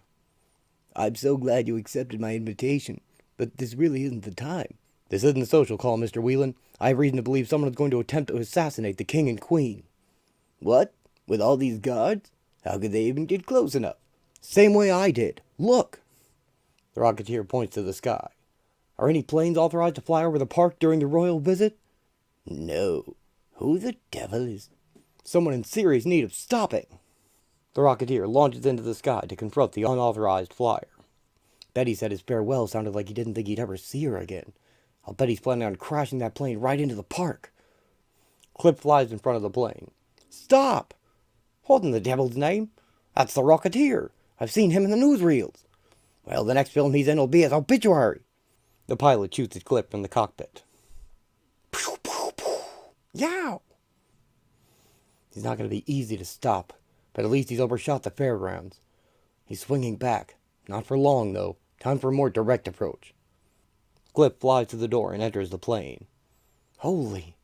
I'm so glad you accepted my invitation, but this really isn't the time. This isn't a social call, Mr. Whelan. I have reason to believe someone is going to attempt to assassinate the king and queen. What? With all these guards? How could they even get close enough? Same way I did. Look! The Rocketeer points to the sky. Are any planes authorized to fly over the park during the royal visit? No. Who the devil is... Someone in serious need of stopping. The Rocketeer launches into the sky to confront the unauthorized flyer. Betty said his farewell sounded like he didn't think he'd ever see her again. I'll bet he's planning on crashing that plane right into the park. Cliff flies in front of the plane. Stop! What in the devil's name? That's the Rocketeer. I've seen him in the newsreels. Well, the next film he's in will be his obituary. The pilot shoots at Cliff from the cockpit. Pew, pew, pew. Yow! He's not going to be easy to stop, but at least he's overshot the fairgrounds. He's swinging back. Not for long, though. Time for a more direct approach. Cliff flies to the door and enters the plane. Holy!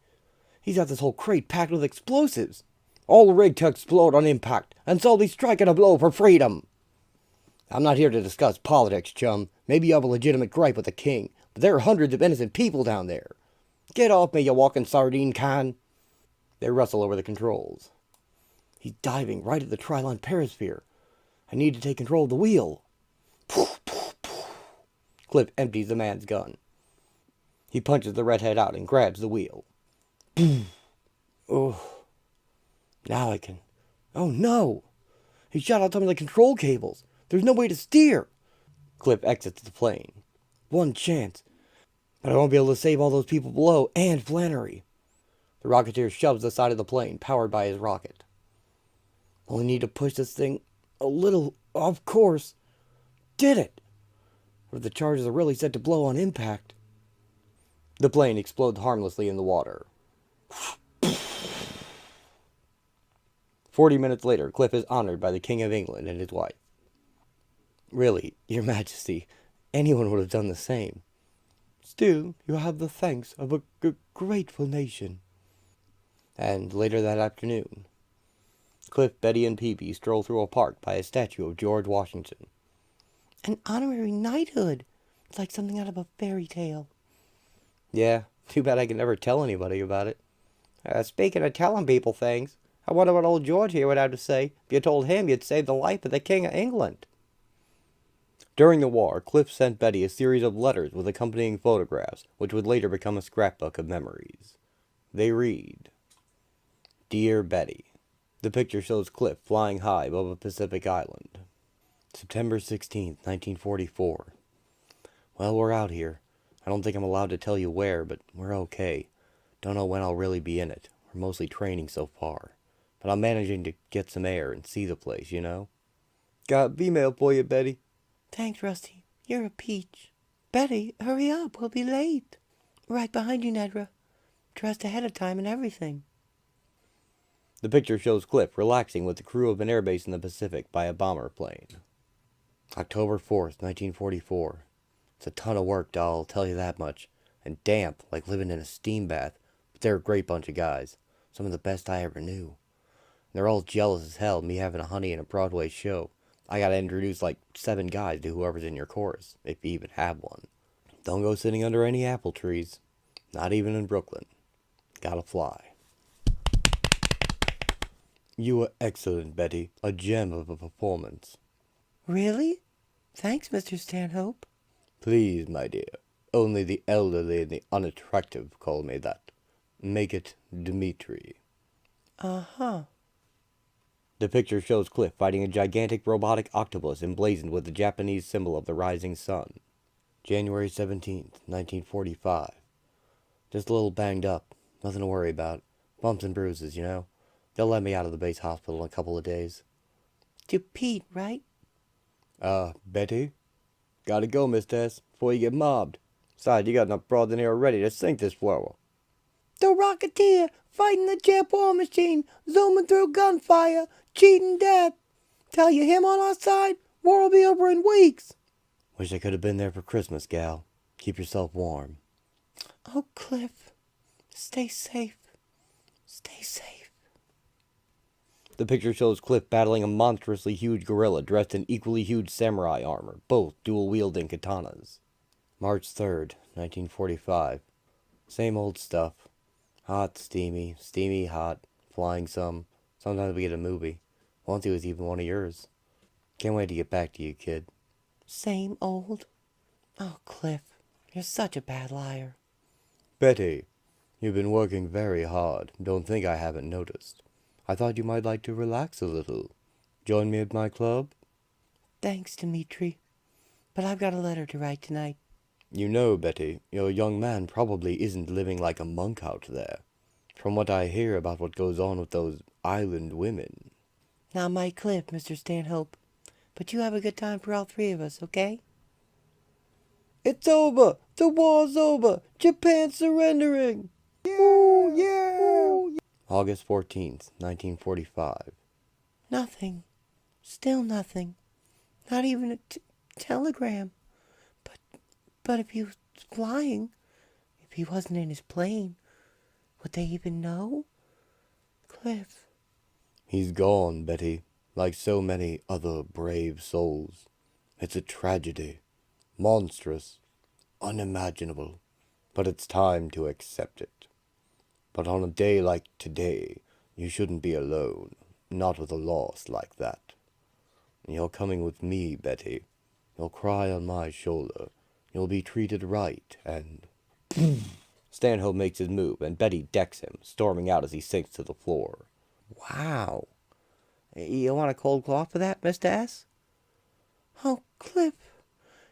He's got this whole crate packed with explosives. All rigged to explode on impact, and so they striking a blow for freedom. I'm not here to discuss politics, chum. Maybe you have a legitimate gripe with the king, but there are hundreds of innocent people down there. Get off me, you walking sardine can. They wrestle over the controls. He's diving right at the Trilon perisphere. I need to take control of the wheel. Cliff empties the man's gun. He punches the redhead out and grabs the wheel. Oh, now I can. Oh no! He shot out some of the control cables. There's no way to steer. Cliff exits the plane. One chance. But I won't be able to save all those people below and Flannery. The Rocketeer shoves the side of the plane, powered by his rocket. Only need to push this thing a little off course. Did it! What if the charges are really set to blow on impact? The plane explodes harmlessly in the water. 40 minutes later, Cliff is honored by the King of England and his wife. Really, Your Majesty, anyone would have done the same. Still, you have the thanks of a grateful nation. And later that afternoon, Cliff, Betty, and Peavy stroll through a park by a statue of George Washington. An honorary knighthood. It's like something out of a fairy tale. Yeah, too bad I can never tell anybody about it. Speaking of telling people things, I wonder what old George here would have to say if you told him you'd saved the life of the King of England. During the war, Cliff sent Betty a series of letters with accompanying photographs, which would later become a scrapbook of memories. They read, Dear Betty. The picture shows Cliff flying high above a Pacific island. September 16th, 1944. Well, we're out here. I don't think I'm allowed to tell you where, but we're okay. Don't know when I'll really be in it. We're mostly training so far. But I'm managing to get some air and see the place, you know? Got V-mail for you, Betty. Thanks, Rusty. You're a peach. Betty, hurry up. We'll be late. Right behind you, Nedra. Dressed ahead of time and everything. The picture shows Cliff relaxing with the crew of an airbase in the Pacific by a bomber plane. October 4th, 1944. It's a ton of work, doll, I'll tell you that much. And damp, like living in a steam bath. But they're a great bunch of guys. Some of the best I ever knew. And they're all jealous as hell of me having a honey in a Broadway show. I gotta introduce like 7 guys to whoever's in your chorus, if you even have one. Don't go sitting under any apple trees. Not even in Brooklyn. Gotta fly. You were excellent, Betty. A gem of a performance. Really? Thanks, Mr. Stanhope. Please, my dear. Only the elderly and the unattractive call me that. Make it Dmitri. Uh-huh. The picture shows Cliff fighting a gigantic robotic octopus emblazoned with the Japanese symbol of the rising sun. January 17th, 1945. Just a little banged up. Nothing to worry about. Bumps and bruises, you know. They'll let me out of the base hospital in a couple of days. To Pete, right? Betty? Gotta go, Miss Tess, before you get mobbed. Besides, you got enough broad in here already to sink this flower. The Rocketeer, fighting the jet war machine, zooming through gunfire, cheating death. Tell you him on our side, war'll be over in weeks. Wish I could have been there for Christmas, gal. Keep yourself warm. Oh, Cliff, stay safe. Stay safe. The picture shows Cliff battling a monstrously huge gorilla dressed in equally huge samurai armor, both dual-wielding katanas. March 3rd, 1945. Same old stuff. Hot, steamy, steamy, hot, flying some. Sometimes we get a movie. Once it was even one of yours. Can't wait to get back to you, kid. Same old. Oh, Cliff, you're such a bad liar. Betty, you've been working very hard. Don't think I haven't noticed. I thought you might like to relax a little. Join me at my club? Thanks, Dmitri. But I've got a letter to write tonight. You know, Betty, your young man probably isn't living like a monk out there. From what I hear about what goes on with those island women. Now, my Cliff, Mr. Stanhope. But you have a good time for all 3 of us, okay? It's over! The war's over! Japan's surrendering! Ooh, yeah! August 14th, 1945. Nothing. Still nothing. Not even a telegram. But if he was flying, if he wasn't in his plane, would they even know? Cliff. He's gone, Betty, like so many other brave souls. It's a tragedy. Monstrous. Unimaginable. But it's time to accept it. But on a day like today, you shouldn't be alone. Not with a loss like that. You're coming with me, Betty. You'll cry on my shoulder. You'll be treated right, and... Stanhope makes his move, and Betty decks him, storming out as he sinks to the floor. Wow. You want a cold cloth for that, Mr. S? Oh, Cliff.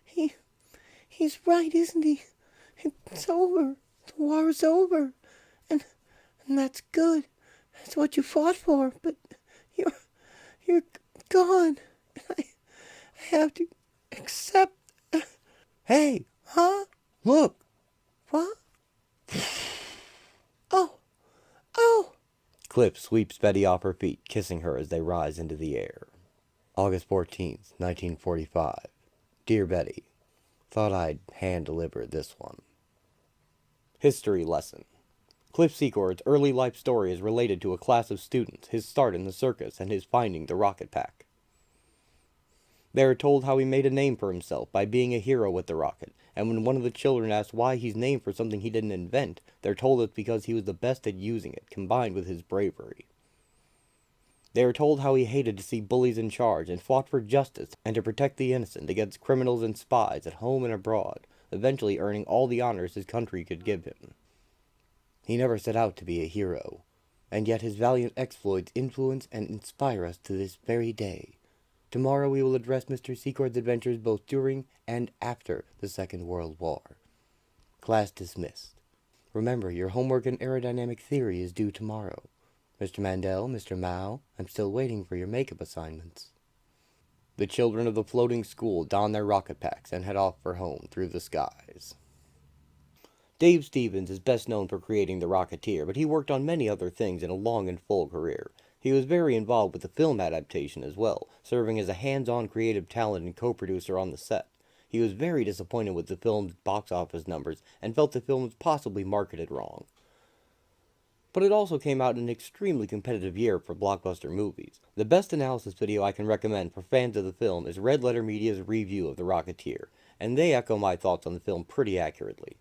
He's right, isn't he? It's over. The war's over. And that's good. That's what you fought for, but you're gone. And I have to accept. Hey! Huh? Look! What? Oh! Cliff sweeps Betty off her feet, kissing her as they rise into the air. August 14th, 1945. Dear Betty, thought I'd hand-deliver this one. History lesson. Cliff Secord's early life story is related to a class of students, his start in the circus, and his finding the rocket pack. They are told how he made a name for himself by being a hero with the rocket, and when one of the children asks why he's named for something he didn't invent, they're told it's because he was the best at using it, combined with his bravery. They are told how he hated to see bullies in charge, and fought for justice and to protect the innocent against criminals and spies at home and abroad, eventually earning all the honors his country could give him. He never set out to be a hero, and yet his valiant exploits influence and inspire us to this very day. Tomorrow we will address Mr. Secord's adventures both during and after the Second World War. Class dismissed. Remember, your homework in aerodynamic theory is due tomorrow. Mr. Mandel, Mr. Mao, I'm still waiting for your makeup assignments. The children of the floating school don their rocket packs and head off for home through the skies. Dave Stevens is best known for creating the Rocketeer, but he worked on many other things in a long and full career. He was very involved with the film adaptation as well, serving as a hands-on creative talent and co-producer on the set. He was very disappointed with the film's box office numbers and felt the film was possibly marketed wrong. But it also came out in an extremely competitive year for blockbuster movies. The best analysis video I can recommend for fans of the film is Red Letter Media's review of The Rocketeer, and they echo my thoughts on the film pretty accurately.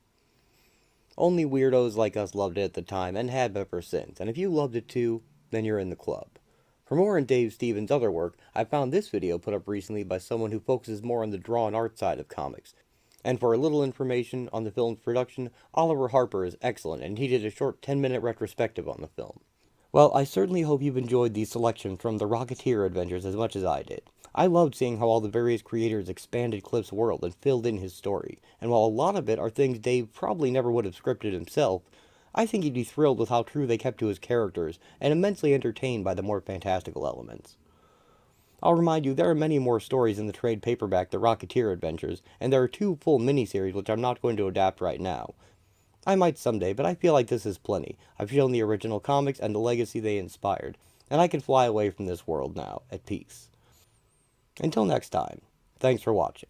Only weirdos like us loved it at the time and have ever since, and if you loved it too, then you're in the club. For more on Dave Stevens' other work, I found this video put up recently by someone who focuses more on the drawn art side of comics. And for a little information on the film's production, Oliver Harper is excellent, and he did a short 10-minute retrospective on the film. Well, I certainly hope you've enjoyed these selections from the Rocketeer adventures as much as I did. I loved seeing how all the various creators expanded Cliff's world and filled in his story, and while a lot of it are things Dave probably never would have scripted himself, I think he'd be thrilled with how true they kept to his characters, and immensely entertained by the more fantastical elements. I'll remind you, there are many more stories in the trade paperback The Rocketeer Adventures, and there are 2 full miniseries which I'm not going to adapt right now. I might someday, but I feel like this is plenty. I've shown the original comics and the legacy they inspired, and I can fly away from this world now, at peace. Until next time, thanks for watching.